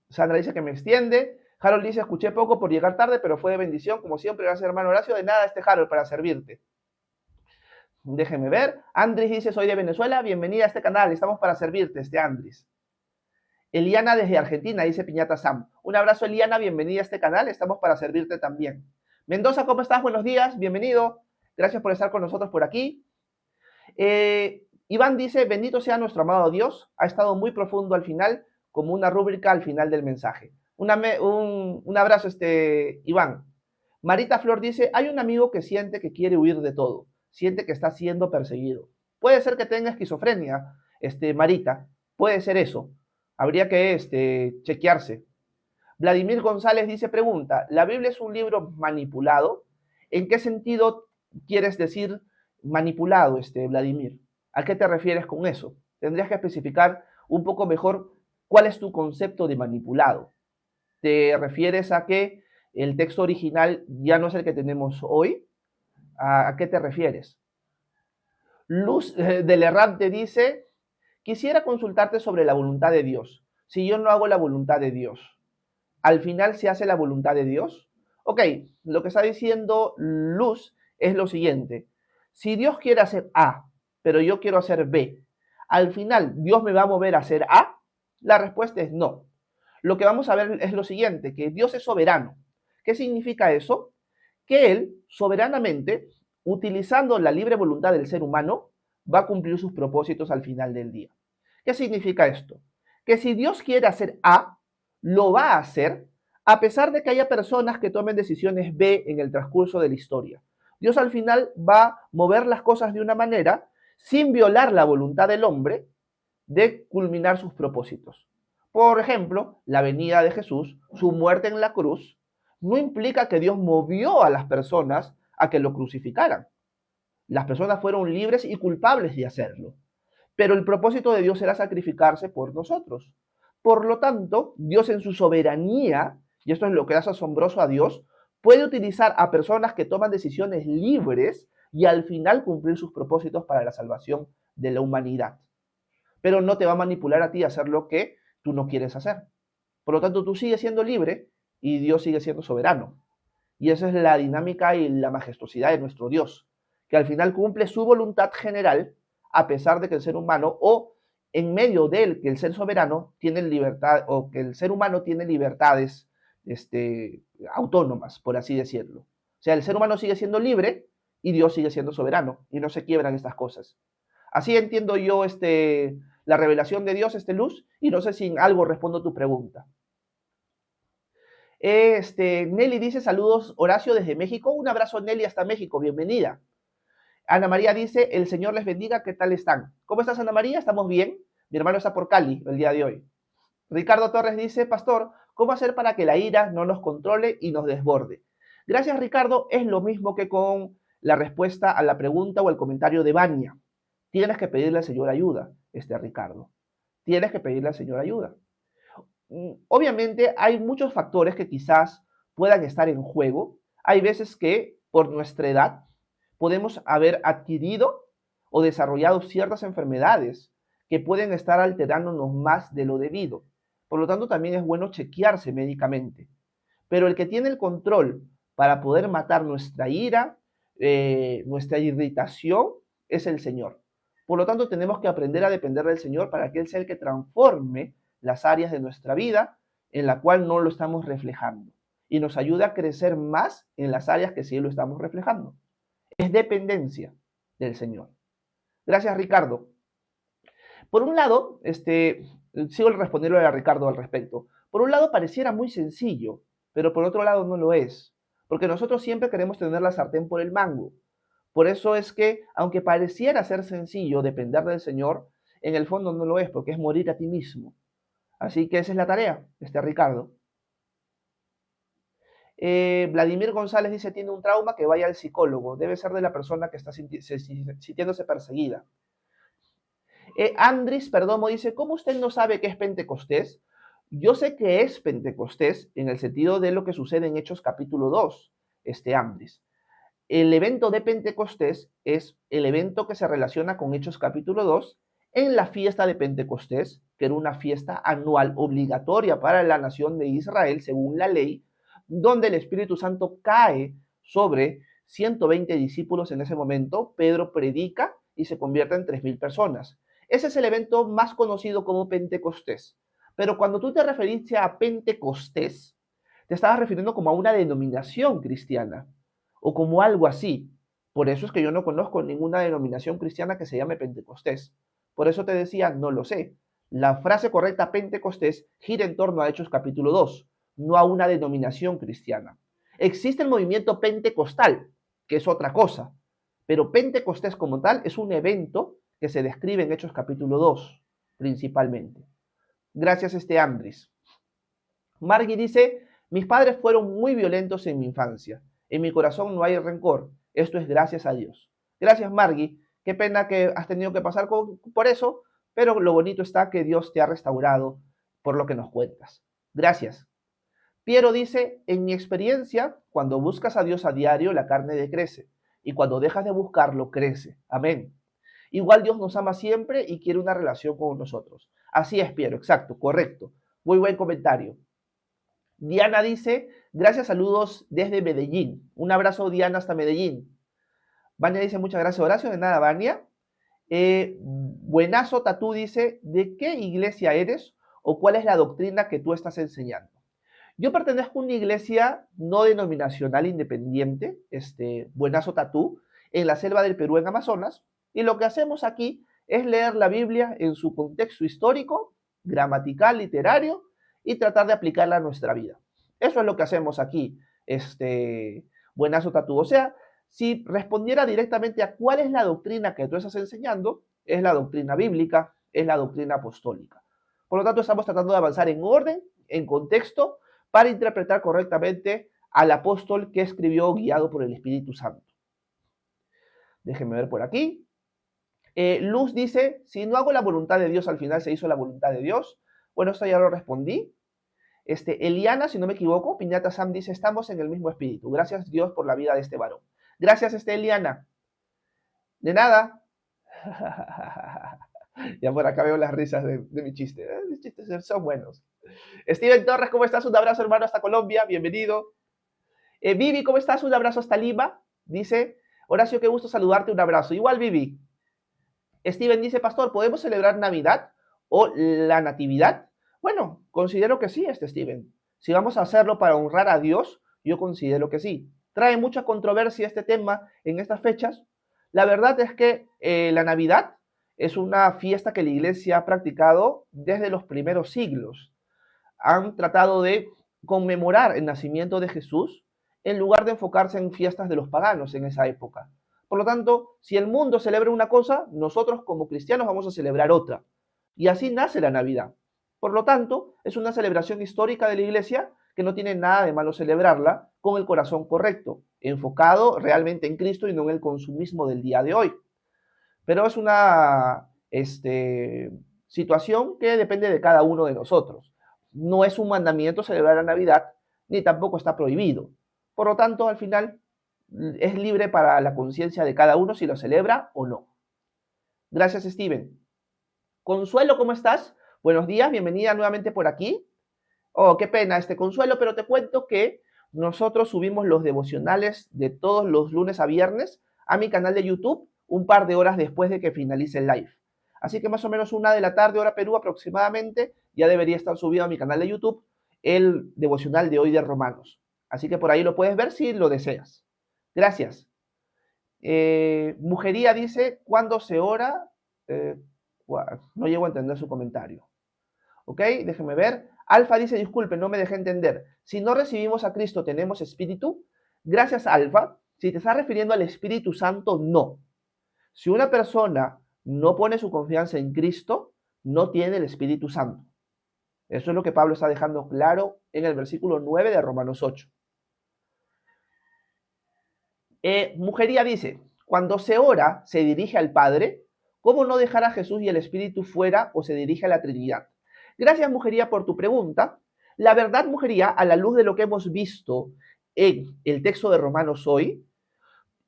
Sandra dice que me extiende. Harold dice, escuché poco por llegar tarde, pero fue de bendición, como siempre, gracias hermano Horacio, de nada Harold para servirte. Déjeme ver. Andris dice, soy de Venezuela, bienvenida a este canal, estamos para servirte, Andris. Eliana desde Argentina, dice Piñata Sam. Un abrazo, Eliana, bienvenida a este canal, estamos para servirte también. Mendoza, ¿cómo estás? Buenos días, bienvenido. Gracias por estar con nosotros por aquí. Iván dice, bendito sea nuestro amado Dios, ha estado muy profundo al final, como una rúbrica al final del mensaje. Un abrazo, Iván. Marita Flor dice, hay un amigo que siente que quiere huir de todo, siente que está siendo perseguido. Puede ser que tenga esquizofrenia, Marita, puede ser eso. Habría que chequearse. Vladimir González dice, pregunta, ¿la Biblia es un libro manipulado? ¿En qué sentido quieres decir manipulado, Vladimir? ¿A qué te refieres con eso? Tendrías que especificar un poco mejor cuál es tu concepto de manipulado. ¿Te refieres a que el texto original ya no es el que tenemos hoy? ¿A qué te refieres? Luz del Errante dice, quisiera consultarte sobre la voluntad de Dios. Si yo no hago la voluntad de Dios, ¿al final se hace la voluntad de Dios? Ok, lo que está diciendo Luz es lo siguiente. Si Dios quiere hacer A, pero yo quiero hacer B, ¿al final Dios me va a mover a hacer A? La respuesta es no. Lo que vamos a ver es lo siguiente, que Dios es soberano. ¿Qué significa eso? Que Él, soberanamente, utilizando la libre voluntad del ser humano, va a cumplir sus propósitos al final del día. ¿Qué significa esto? Que si Dios quiere hacer A, lo va a hacer a pesar de que haya personas que tomen decisiones B en el transcurso de la historia. Dios al final va a mover las cosas de una manera sin violar la voluntad del hombre de culminar sus propósitos. Por ejemplo, la venida de Jesús, su muerte en la cruz, no implica que Dios movió a las personas a que lo crucificaran. Las personas fueron libres y culpables de hacerlo. Pero el propósito de Dios era sacrificarse por nosotros. Por lo tanto, Dios en su soberanía, y esto es lo que hace asombroso a Dios, puede utilizar a personas que toman decisiones libres y al final cumplir sus propósitos para la salvación de la humanidad. Pero no te va a manipular a ti a hacer lo que tú no quieres hacer. Por lo tanto, tú sigues siendo libre y Dios sigue siendo soberano. Y esa es la dinámica y la majestuosidad de nuestro Dios, que al final cumple su voluntad general a pesar de que el ser humano, o en medio de él, que el ser soberano tiene libertad, o que el ser humano tiene libertades autónomas, por así decirlo. O sea, el ser humano sigue siendo libre y Dios sigue siendo soberano, y no se quiebran estas cosas. Así entiendo yo la revelación de Dios, Luz, y no sé si en algo respondo tu pregunta. Nelly dice, saludos Horacio desde México. Un abrazo Nelly hasta México, bienvenida. Ana María dice, el Señor les bendiga, ¿qué tal están? ¿Cómo estás, Ana María? ¿Estamos bien? Mi hermano está por Cali el día de hoy. Ricardo Torres dice, pastor, ¿cómo hacer para que la ira no nos controle y nos desborde? Gracias, Ricardo. Es lo mismo que con la respuesta a la pregunta o el comentario de Vania. Tienes que pedirle al Señor ayuda, Ricardo. Tienes que pedirle al Señor ayuda. Obviamente hay muchos factores que quizás puedan estar en juego. Hay veces que por nuestra edad podemos haber adquirido o desarrollado ciertas enfermedades que pueden estar alterándonos más de lo debido. Por lo tanto, también es bueno chequearse médicamente. Pero el que tiene el control para poder matar nuestra ira, nuestra irritación, es el Señor. Por lo tanto, tenemos que aprender a depender del Señor para que Él sea el que transforme las áreas de nuestra vida en la cual no lo estamos reflejando y nos ayude a crecer más en las áreas que sí lo estamos reflejando. Es dependencia del Señor. Gracias, Ricardo. Por un lado, sigo respondiendo a Ricardo al respecto. Por un lado pareciera muy sencillo, pero por otro lado no lo es, porque nosotros siempre queremos tener la sartén por el mango. Por eso es que, aunque pareciera ser sencillo depender del Señor, en el fondo no lo es, porque es morir a ti mismo. Así que esa es la tarea, Ricardo. Vladimir González dice, tiene un trauma, que vaya al psicólogo. Debe ser de la persona que está sintiéndose perseguida. Andris Perdomo dice, ¿cómo usted no sabe qué es Pentecostés? Yo sé que es Pentecostés en el sentido de lo que sucede en Hechos capítulo 2, Andris. El evento de Pentecostés es el evento que se relaciona con Hechos capítulo 2 en la fiesta de Pentecostés, que era una fiesta anual obligatoria para la nación de Israel según la ley, donde el Espíritu Santo cae sobre 120 discípulos en ese momento. Pedro predica y se convierte en 3.000 personas. Ese es el evento más conocido como Pentecostés. Pero cuando tú te referiste a Pentecostés, te estabas refiriendo como a una denominación cristiana o como algo así. Por eso es que yo no conozco ninguna denominación cristiana que se llame Pentecostés. Por eso te decía, no lo sé. La frase correcta Pentecostés gira en torno a Hechos capítulo 2, no a una denominación cristiana. Existe el movimiento pentecostal, que es otra cosa, pero Pentecostés como tal es un evento que se describe en Hechos capítulo 2, principalmente. Gracias, Andris. Margie dice, mis padres fueron muy violentos en mi infancia. En mi corazón no hay rencor. Esto es gracias a Dios. Gracias, Margie. Qué pena que has tenido que pasar por eso, pero lo bonito está que Dios te ha restaurado por lo que nos cuentas. Gracias. Piero dice, en mi experiencia, cuando buscas a Dios a diario, la carne decrece. Y cuando dejas de buscarlo, crece. Amén. Igual Dios nos ama siempre y quiere una relación con nosotros. Así es, Piero, exacto, correcto. Muy buen comentario. Diana dice, gracias, saludos desde Medellín. Un abrazo, Diana, hasta Medellín. Vania dice, muchas gracias, Horacio. De nada, Vania. Buenazo Tatú dice, ¿de qué iglesia eres o cuál es la doctrina que tú estás enseñando? Yo pertenezco a una iglesia no denominacional independiente, Buenazo Tatú, en la selva del Perú, en Amazonas, y lo que hacemos aquí es leer la Biblia en su contexto histórico, gramatical, literario, y tratar de aplicarla a nuestra vida. Eso es lo que hacemos aquí, Buenazo Tatú. O sea, si respondiera directamente a cuál es la doctrina que tú estás enseñando, es la doctrina bíblica, es la doctrina apostólica. Por lo tanto, estamos tratando de avanzar en orden, en contexto, para interpretar correctamente al apóstol que escribió guiado por el Espíritu Santo. Déjenme ver por aquí. Luz dice, si no hago la voluntad de Dios, al final se hizo la voluntad de Dios. Bueno, esto ya lo respondí. Eliana, si no me equivoco, Piñata Sam dice, estamos en el mismo espíritu. Gracias Dios por la vida de este varón. Gracias, Eliana. De nada. Ya por acá veo las risas de mi chiste. Mis chistes son buenos. Steven Torres, ¿cómo estás? Un abrazo, hermano, hasta Colombia. Bienvenido. Vivi, ¿cómo estás? Un abrazo hasta Lima. Dice, Horacio, qué gusto saludarte. Un abrazo. Igual, Vivi. Steven dice, pastor, ¿podemos celebrar Navidad o la Natividad? Bueno, considero que sí, Steven. Si vamos a hacerlo para honrar a Dios, yo considero que sí. Trae mucha controversia este tema en estas fechas. La verdad es que la Navidad es una fiesta que la iglesia ha practicado desde los primeros siglos. Han tratado de conmemorar el nacimiento de Jesús en lugar de enfocarse en fiestas de los paganos en esa época. Por lo tanto, si el mundo celebra una cosa, nosotros como cristianos vamos a celebrar otra. Y así nace la Navidad. Por lo tanto, es una celebración histórica de la iglesia que no tiene nada de malo celebrarla con el corazón correcto, enfocado realmente en Cristo y no en el consumismo del día de hoy. Pero es una situación que depende de cada uno de nosotros. No es un mandamiento celebrar la Navidad, ni tampoco está prohibido. Por lo tanto, al final, es libre para la conciencia de cada uno si lo celebra o no. Gracias, Steven. Consuelo, ¿cómo estás? Buenos días, bienvenida nuevamente por aquí. Oh, qué pena, Consuelo, pero te cuento que nosotros subimos los devocionales de todos los lunes a viernes a mi canal de YouTube un par de horas después de que finalice el live. Así que más o menos 1 de la tarde, hora Perú aproximadamente, ya debería estar subido a mi canal de YouTube el devocional de hoy de Romanos. Así que por ahí lo puedes ver si lo deseas. Gracias. Mujería dice, ¿cuándo se ora? No llego a entender su comentario. ¿Ok? Déjenme ver. Alfa dice, disculpe, no me dejé entender. Si no recibimos a Cristo, ¿tenemos espíritu? Gracias, Alfa. Si te estás refiriendo al Espíritu Santo, no. Si una persona no pone su confianza en Cristo, no tiene el Espíritu Santo. Eso es lo que Pablo está dejando claro en el versículo 9 de Romanos 8. Mujería dice, cuando se ora, se dirige al Padre. ¿Cómo no dejar a Jesús y el Espíritu fuera o se dirige a la Trinidad? Gracias, Mujería, por tu pregunta. La verdad, Mujería, a la luz de lo que hemos visto en el texto de Romanos hoy,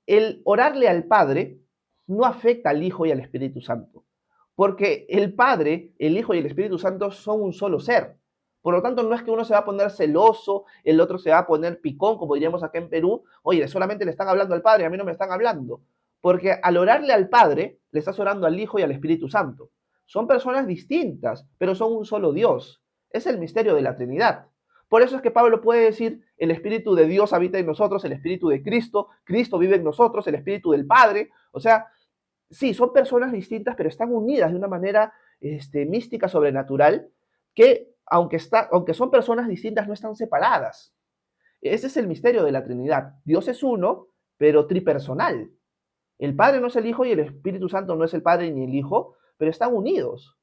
el orarle al Padre no afecta al Hijo y al Espíritu Santo, porque el Padre, el Hijo y el Espíritu Santo son un solo ser. Por lo tanto, no es que uno se va a poner celoso, el otro se va a poner picón, como diríamos acá en Perú. Oye, solamente le están hablando al Padre, a mí no me están hablando. Porque al orarle al Padre, le estás orando al Hijo y al Espíritu Santo. Son personas distintas, pero son un solo Dios. Es el misterio de la Trinidad. Por eso es que Pablo puede decir, el Espíritu de Dios habita en nosotros, el Espíritu de Cristo, Cristo vive en nosotros, el Espíritu del Padre. O sea, sí, son personas distintas, pero están unidas de una manera mística, sobrenatural, que aunque son personas distintas, no están separadas. Ese es el misterio de la Trinidad. Dios es uno, pero tripersonal. El Padre no es el Hijo y el Espíritu Santo no es el Padre ni el Hijo, pero están unidos.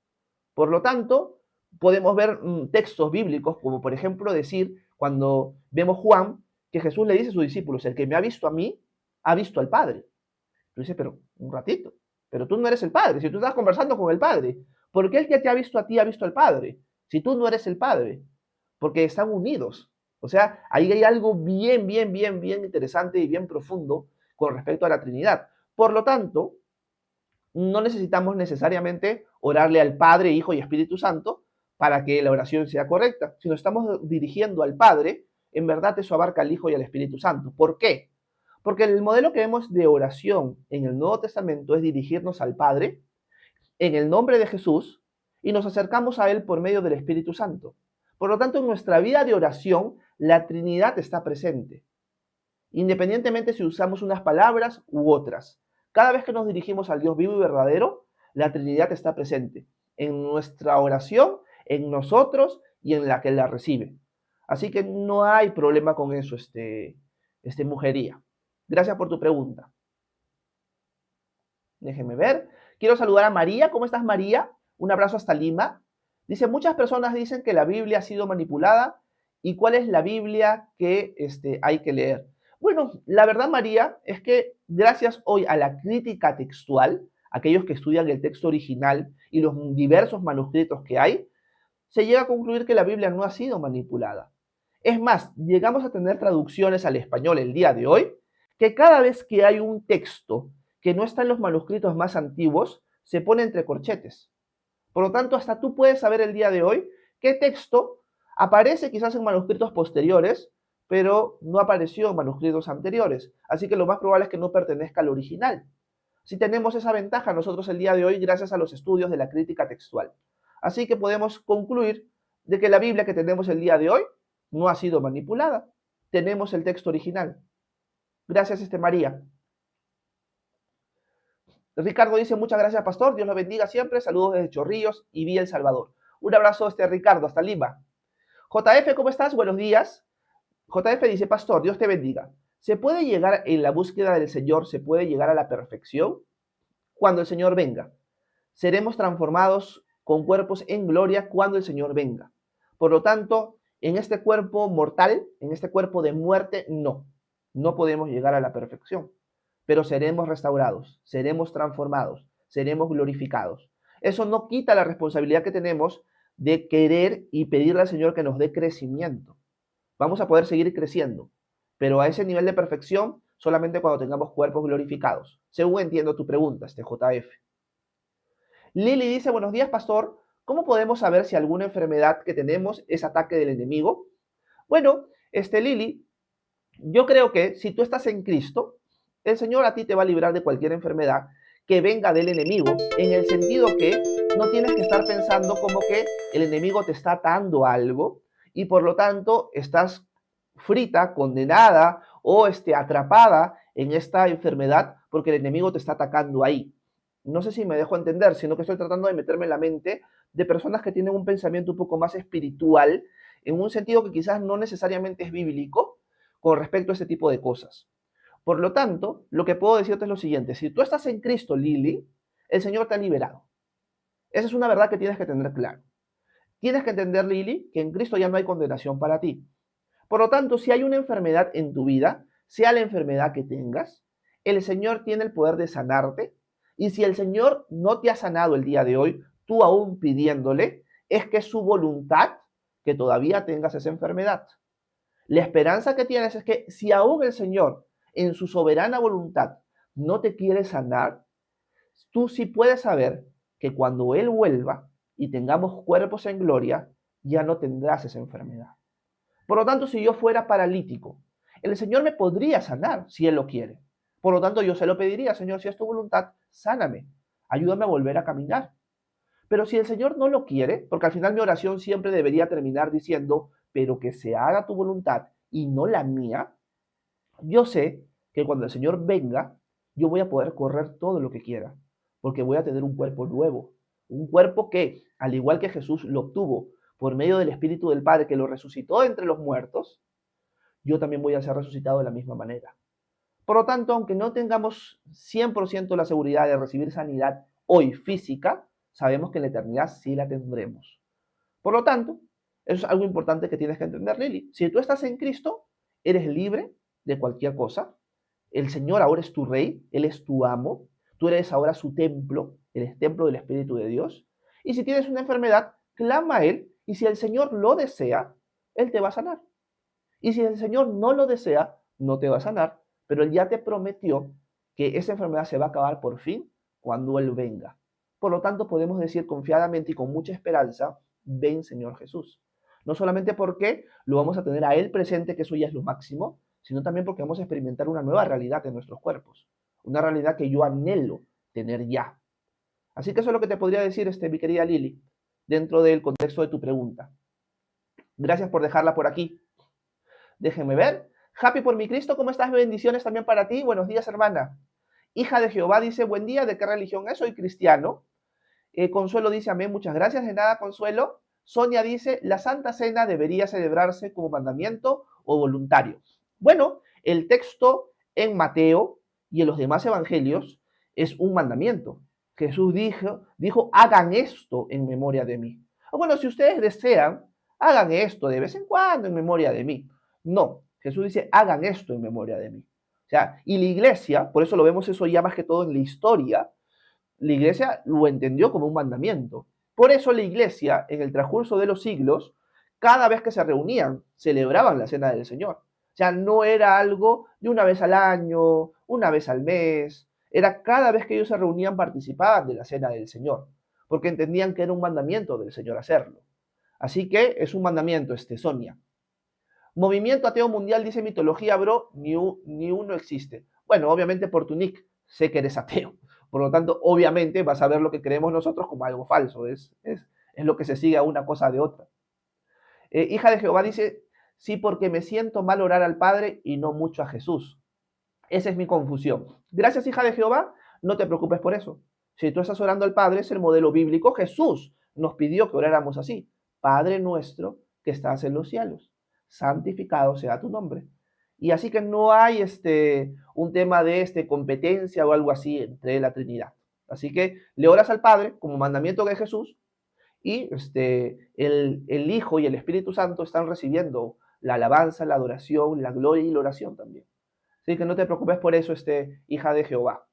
Por lo tanto, podemos ver textos bíblicos, como por ejemplo decir, cuando vemos Juan, que Jesús le dice a sus discípulos, el que me ha visto a mí, ha visto al Padre. Tú dices, pero un ratito, pero tú no eres el Padre, si tú estás conversando con el Padre, ¿por qué el que te ha visto a ti ha visto al Padre? Si tú no eres el Padre, porque están unidos. O sea, ahí hay algo bien interesante y bien profundo con respecto a la Trinidad. Por lo tanto, no necesitamos necesariamente orarle al Padre, Hijo y Espíritu Santo para que la oración sea correcta. Si nos estamos dirigiendo al Padre, en verdad eso abarca al Hijo y al Espíritu Santo. ¿Por qué? Porque el modelo que vemos de oración en el Nuevo Testamento es dirigirnos al Padre en el nombre de Jesús y nos acercamos a Él por medio del Espíritu Santo. Por lo tanto, en nuestra vida de oración, la Trinidad está presente, independientemente si usamos unas palabras u otras. Cada vez que nos dirigimos al Dios vivo y verdadero, la Trinidad está presente en nuestra oración, en nosotros y en la que la recibe. Así que no hay problema con eso, Mujería. Gracias por tu pregunta. Déjenme ver. Quiero saludar a María. ¿Cómo estás, María? Un abrazo hasta Lima. Dice, muchas personas dicen que la Biblia ha sido manipulada. ¿Y cuál es la Biblia que hay que leer? Bueno, la verdad, María, es que gracias hoy a la crítica textual, aquellos que estudian el texto original y los diversos manuscritos que hay, se llega a concluir que la Biblia no ha sido manipulada. Es más, llegamos a tener traducciones al español el día de hoy, que cada vez que hay un texto que no está en los manuscritos más antiguos, se pone entre corchetes. Por lo tanto, hasta tú puedes saber el día de hoy qué texto aparece quizás en manuscritos posteriores, pero no apareció en manuscritos anteriores. Así que lo más probable es que no pertenezca al original. Sí tenemos esa ventaja nosotros el día de hoy gracias a los estudios de la crítica textual. Así que podemos concluir de que la Biblia que tenemos el día de hoy no ha sido manipulada. Tenemos el texto original. Gracias, María. Ricardo dice, muchas gracias, pastor. Dios lo bendiga siempre. Saludos desde Chorrillos y Villa El Salvador. Un abrazo, Ricardo, hasta Lima. JF, ¿cómo estás? Buenos días. JF dice, pastor, Dios te bendiga. ¿Se puede llegar en la búsqueda del Señor, se puede llegar a la perfección? Cuando el Señor venga. Seremos transformados con cuerpos en gloria cuando el Señor venga. Por lo tanto, en este cuerpo mortal, en este cuerpo de muerte, no podemos llegar a la perfección. Pero seremos restaurados, seremos transformados, seremos glorificados. Eso no quita la responsabilidad que tenemos de querer y pedirle al Señor que nos dé crecimiento. Vamos a poder seguir creciendo, pero a ese nivel de perfección solamente cuando tengamos cuerpos glorificados. Según entiendo tu pregunta, JF. Lili dice, buenos días, pastor. ¿Cómo podemos saber si alguna enfermedad que tenemos es ataque del enemigo? Bueno, Lili, yo creo que si tú estás en Cristo, el Señor a ti te va a librar de cualquier enfermedad que venga del enemigo, en el sentido que no tienes que estar pensando como que el enemigo te está atando a algo y por lo tanto estás frita, condenada o atrapada en esta enfermedad porque el enemigo te está atacando ahí. No sé si me dejo entender, sino que estoy tratando de meterme en la mente de personas que tienen un pensamiento un poco más espiritual, en un sentido que quizás no necesariamente es bíblico, con respecto a este tipo de cosas. Por lo tanto, lo que puedo decirte es lo siguiente, si tú estás en Cristo, Lili, el Señor te ha liberado. Esa es una verdad que tienes que tener claro. Tienes que entender, Lili, que en Cristo ya no hay condenación para ti. Por lo tanto, si hay una enfermedad en tu vida, sea la enfermedad que tengas, el Señor tiene el poder de sanarte. Y si el Señor no te ha sanado el día de hoy, tú aún pidiéndole, es que es su voluntad que todavía tengas esa enfermedad. La esperanza que tienes es que si aún el Señor, en su soberana voluntad, no te quiere sanar, tú sí puedes saber que cuando Él vuelva y tengamos cuerpos en gloria, ya no tendrás esa enfermedad. Por lo tanto, si yo fuera paralítico, el Señor me podría sanar si Él lo quiere. Por lo tanto, yo se lo pediría, Señor, si es tu voluntad, sáname, ayúdame a volver a caminar. Pero si el Señor no lo quiere, porque al final mi oración siempre debería terminar diciendo, pero que se haga tu voluntad y no la mía, yo sé que cuando el Señor venga, yo voy a poder correr todo lo que quiera, porque voy a tener un cuerpo nuevo, un cuerpo que, al igual que Jesús lo obtuvo por medio del Espíritu del Padre que lo resucitó entre los muertos, yo también voy a ser resucitado de la misma manera. Por lo tanto, aunque no tengamos 100% la seguridad de recibir sanidad hoy física, sabemos que en la eternidad sí la tendremos. Por lo tanto, eso es algo importante que tienes que entender, Lili. Si tú estás en Cristo, eres libre de cualquier cosa. El Señor ahora es tu rey, Él es tu amo. Tú eres ahora su templo, el templo del Espíritu de Dios. Y si tienes una enfermedad, clama a Él. Y si el Señor lo desea, Él te va a sanar. Y si el Señor no lo desea, no te va a sanar. Pero Él ya te prometió que esa enfermedad se va a acabar por fin cuando Él venga. Por lo tanto, podemos decir confiadamente y con mucha esperanza, ven Señor Jesús. No solamente porque lo vamos a tener a Él presente, que eso ya es lo máximo, sino también porque vamos a experimentar una nueva realidad en nuestros cuerpos. Una realidad que yo anhelo tener ya. Así que eso es lo que te podría decir, mi querida Lili, dentro del contexto de tu pregunta. Gracias por dejarla por aquí. Déjenme ver. Happy por mi Cristo, ¿cómo estás? Bendiciones también para ti. Buenos días, hermana. Hija de Jehová dice, buen día, ¿de qué religión es? Soy cristiano. Consuelo dice, amén, muchas gracias. De nada, Consuelo. Sonia dice, la Santa Cena debería celebrarse como mandamiento o voluntario. Bueno, el texto en Mateo y en los demás evangelios es un mandamiento. Jesús dijo, hagan esto en memoria de mí. Bueno, si ustedes desean, hagan esto de vez en cuando en memoria de mí. No, Jesús dice, hagan esto en memoria de mí. O sea, y la iglesia, por eso lo vemos eso ya más que todo en la historia, la iglesia lo entendió como un mandamiento. Por eso la iglesia, en el transcurso de los siglos, cada vez que se reunían, celebraban la cena del Señor. O sea, no era algo de una vez al año, una vez al mes. Era cada vez que ellos se reunían, participaban de la cena del Señor, porque entendían que era un mandamiento del Señor hacerlo. Así que es un mandamiento, Sonia. Movimiento Ateo Mundial dice mitología, bro, ni uno existe. Bueno, obviamente por tu nick sé que eres ateo. Por lo tanto, obviamente vas a ver lo que creemos nosotros como algo falso. Es lo que se sigue a una cosa de otra. Hija de Jehová dice, sí, porque me siento mal orar al Padre y no mucho a Jesús. Esa es mi confusión. Gracias, hija de Jehová, no te preocupes por eso. Si tú estás orando al Padre, es el modelo bíblico. Jesús nos pidió que oráramos así. Padre nuestro que estás en los cielos, santificado sea tu nombre. Y así que no hay un tema de competencia o algo así entre la Trinidad. Así que le oras al Padre como mandamiento de Jesús y el Hijo y el Espíritu Santo están recibiendo la alabanza, la adoración, la gloria y la oración también. Así que no te preocupes por eso, hija de Jehová.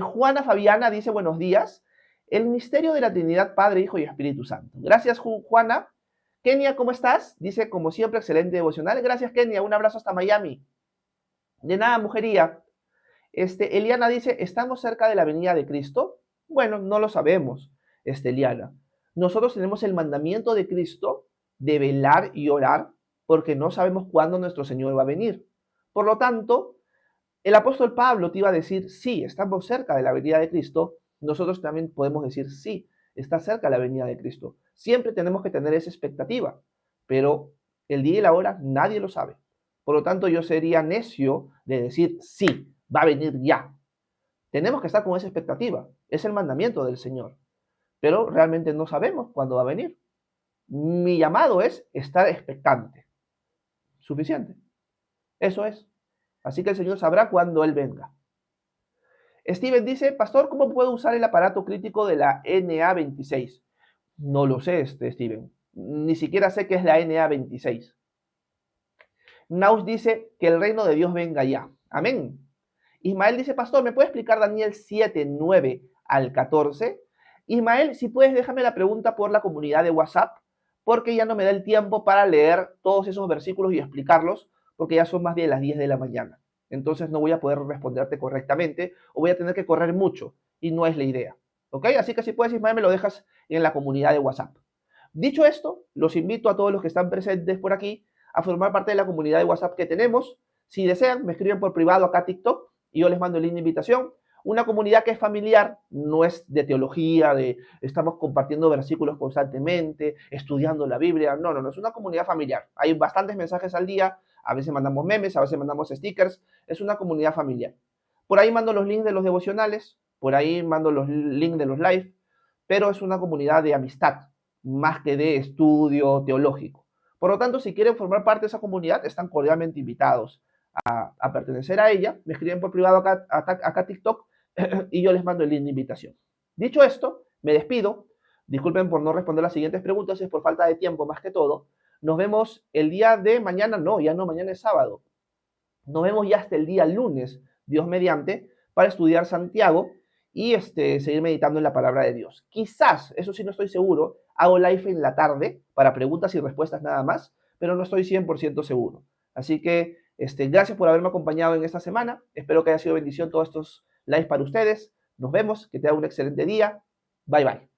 Juana Fabiana dice, buenos días. El misterio de la Trinidad, Padre, Hijo y Espíritu Santo. Gracias, Juana. Kenia, ¿cómo estás? Dice, como siempre, excelente devocional. Gracias, Kenia. Un abrazo hasta Miami. De nada, mujería. Eliana dice, ¿estamos cerca de la venida de Cristo? Bueno, no lo sabemos, Eliana. Nosotros tenemos el mandamiento de Cristo de velar y orar porque no sabemos cuándo nuestro Señor va a venir. Por lo tanto, el apóstol Pablo te iba a decir, sí, estamos cerca de la venida de Cristo. Nosotros también podemos decir, sí, está cerca la venida de Cristo. Siempre tenemos que tener esa expectativa, pero el día y la hora nadie lo sabe. Por lo tanto, yo sería necio de decir, sí, va a venir ya. Tenemos que estar con esa expectativa. Es el mandamiento del Señor. Pero realmente no sabemos cuándo va a venir. Mi llamado es estar expectante. Suficiente. Eso es. Así que el Señor sabrá cuándo Él venga. Steven dice, pastor, ¿cómo puedo usar el aparato crítico de la NA26? No lo sé, Steven. Ni siquiera sé qué es la NA26. Naus dice que el reino de Dios venga ya. Amén. Ismael dice, pastor, ¿me puede explicar Daniel 7, 9 al 14? Ismael, si puedes, déjame la pregunta por la comunidad de WhatsApp, porque ya no me da el tiempo para leer todos esos versículos y explicarlos, porque ya son más de las 10 de la mañana. Entonces no voy a poder responderte correctamente o voy a tener que correr mucho y no es la idea. ¿Ok? Así que si puedes, Ismael, me lo dejas en la comunidad de WhatsApp. Dicho esto, los invito a todos los que están presentes por aquí a formar parte de la comunidad de WhatsApp que tenemos. Si desean, me escriben por privado acá a TikTok y yo les mando el link de invitación. Una comunidad que es familiar, no es de teología, de estamos compartiendo versículos constantemente, estudiando la Biblia. No, no, no, es una comunidad familiar. Hay bastantes mensajes al día, a veces mandamos memes, a veces mandamos stickers. Es una comunidad familiar. Por ahí mando los links de los devocionales, por ahí mando los links de los live, pero es una comunidad de amistad, más que de estudio teológico. Por lo tanto, si quieren formar parte de esa comunidad, están cordialmente invitados a pertenecer a ella. Me escriben por privado acá a TikTok y yo les mando el link de invitación. Dicho esto, me despido. Disculpen por no responder las siguientes preguntas, es por falta de tiempo más que todo. Nos vemos el día de mañana, no, ya no, mañana es sábado. Nos vemos ya hasta el día lunes, Dios mediante, para estudiar Santiago y seguir meditando en la palabra de Dios. Quizás, eso sí no estoy seguro, hago live en la tarde para preguntas y respuestas nada más, pero no estoy 100% seguro. Así que gracias por haberme acompañado en esta semana. Espero que haya sido bendición todos estos lives para ustedes. Nos vemos, que tengan un excelente día. Bye bye.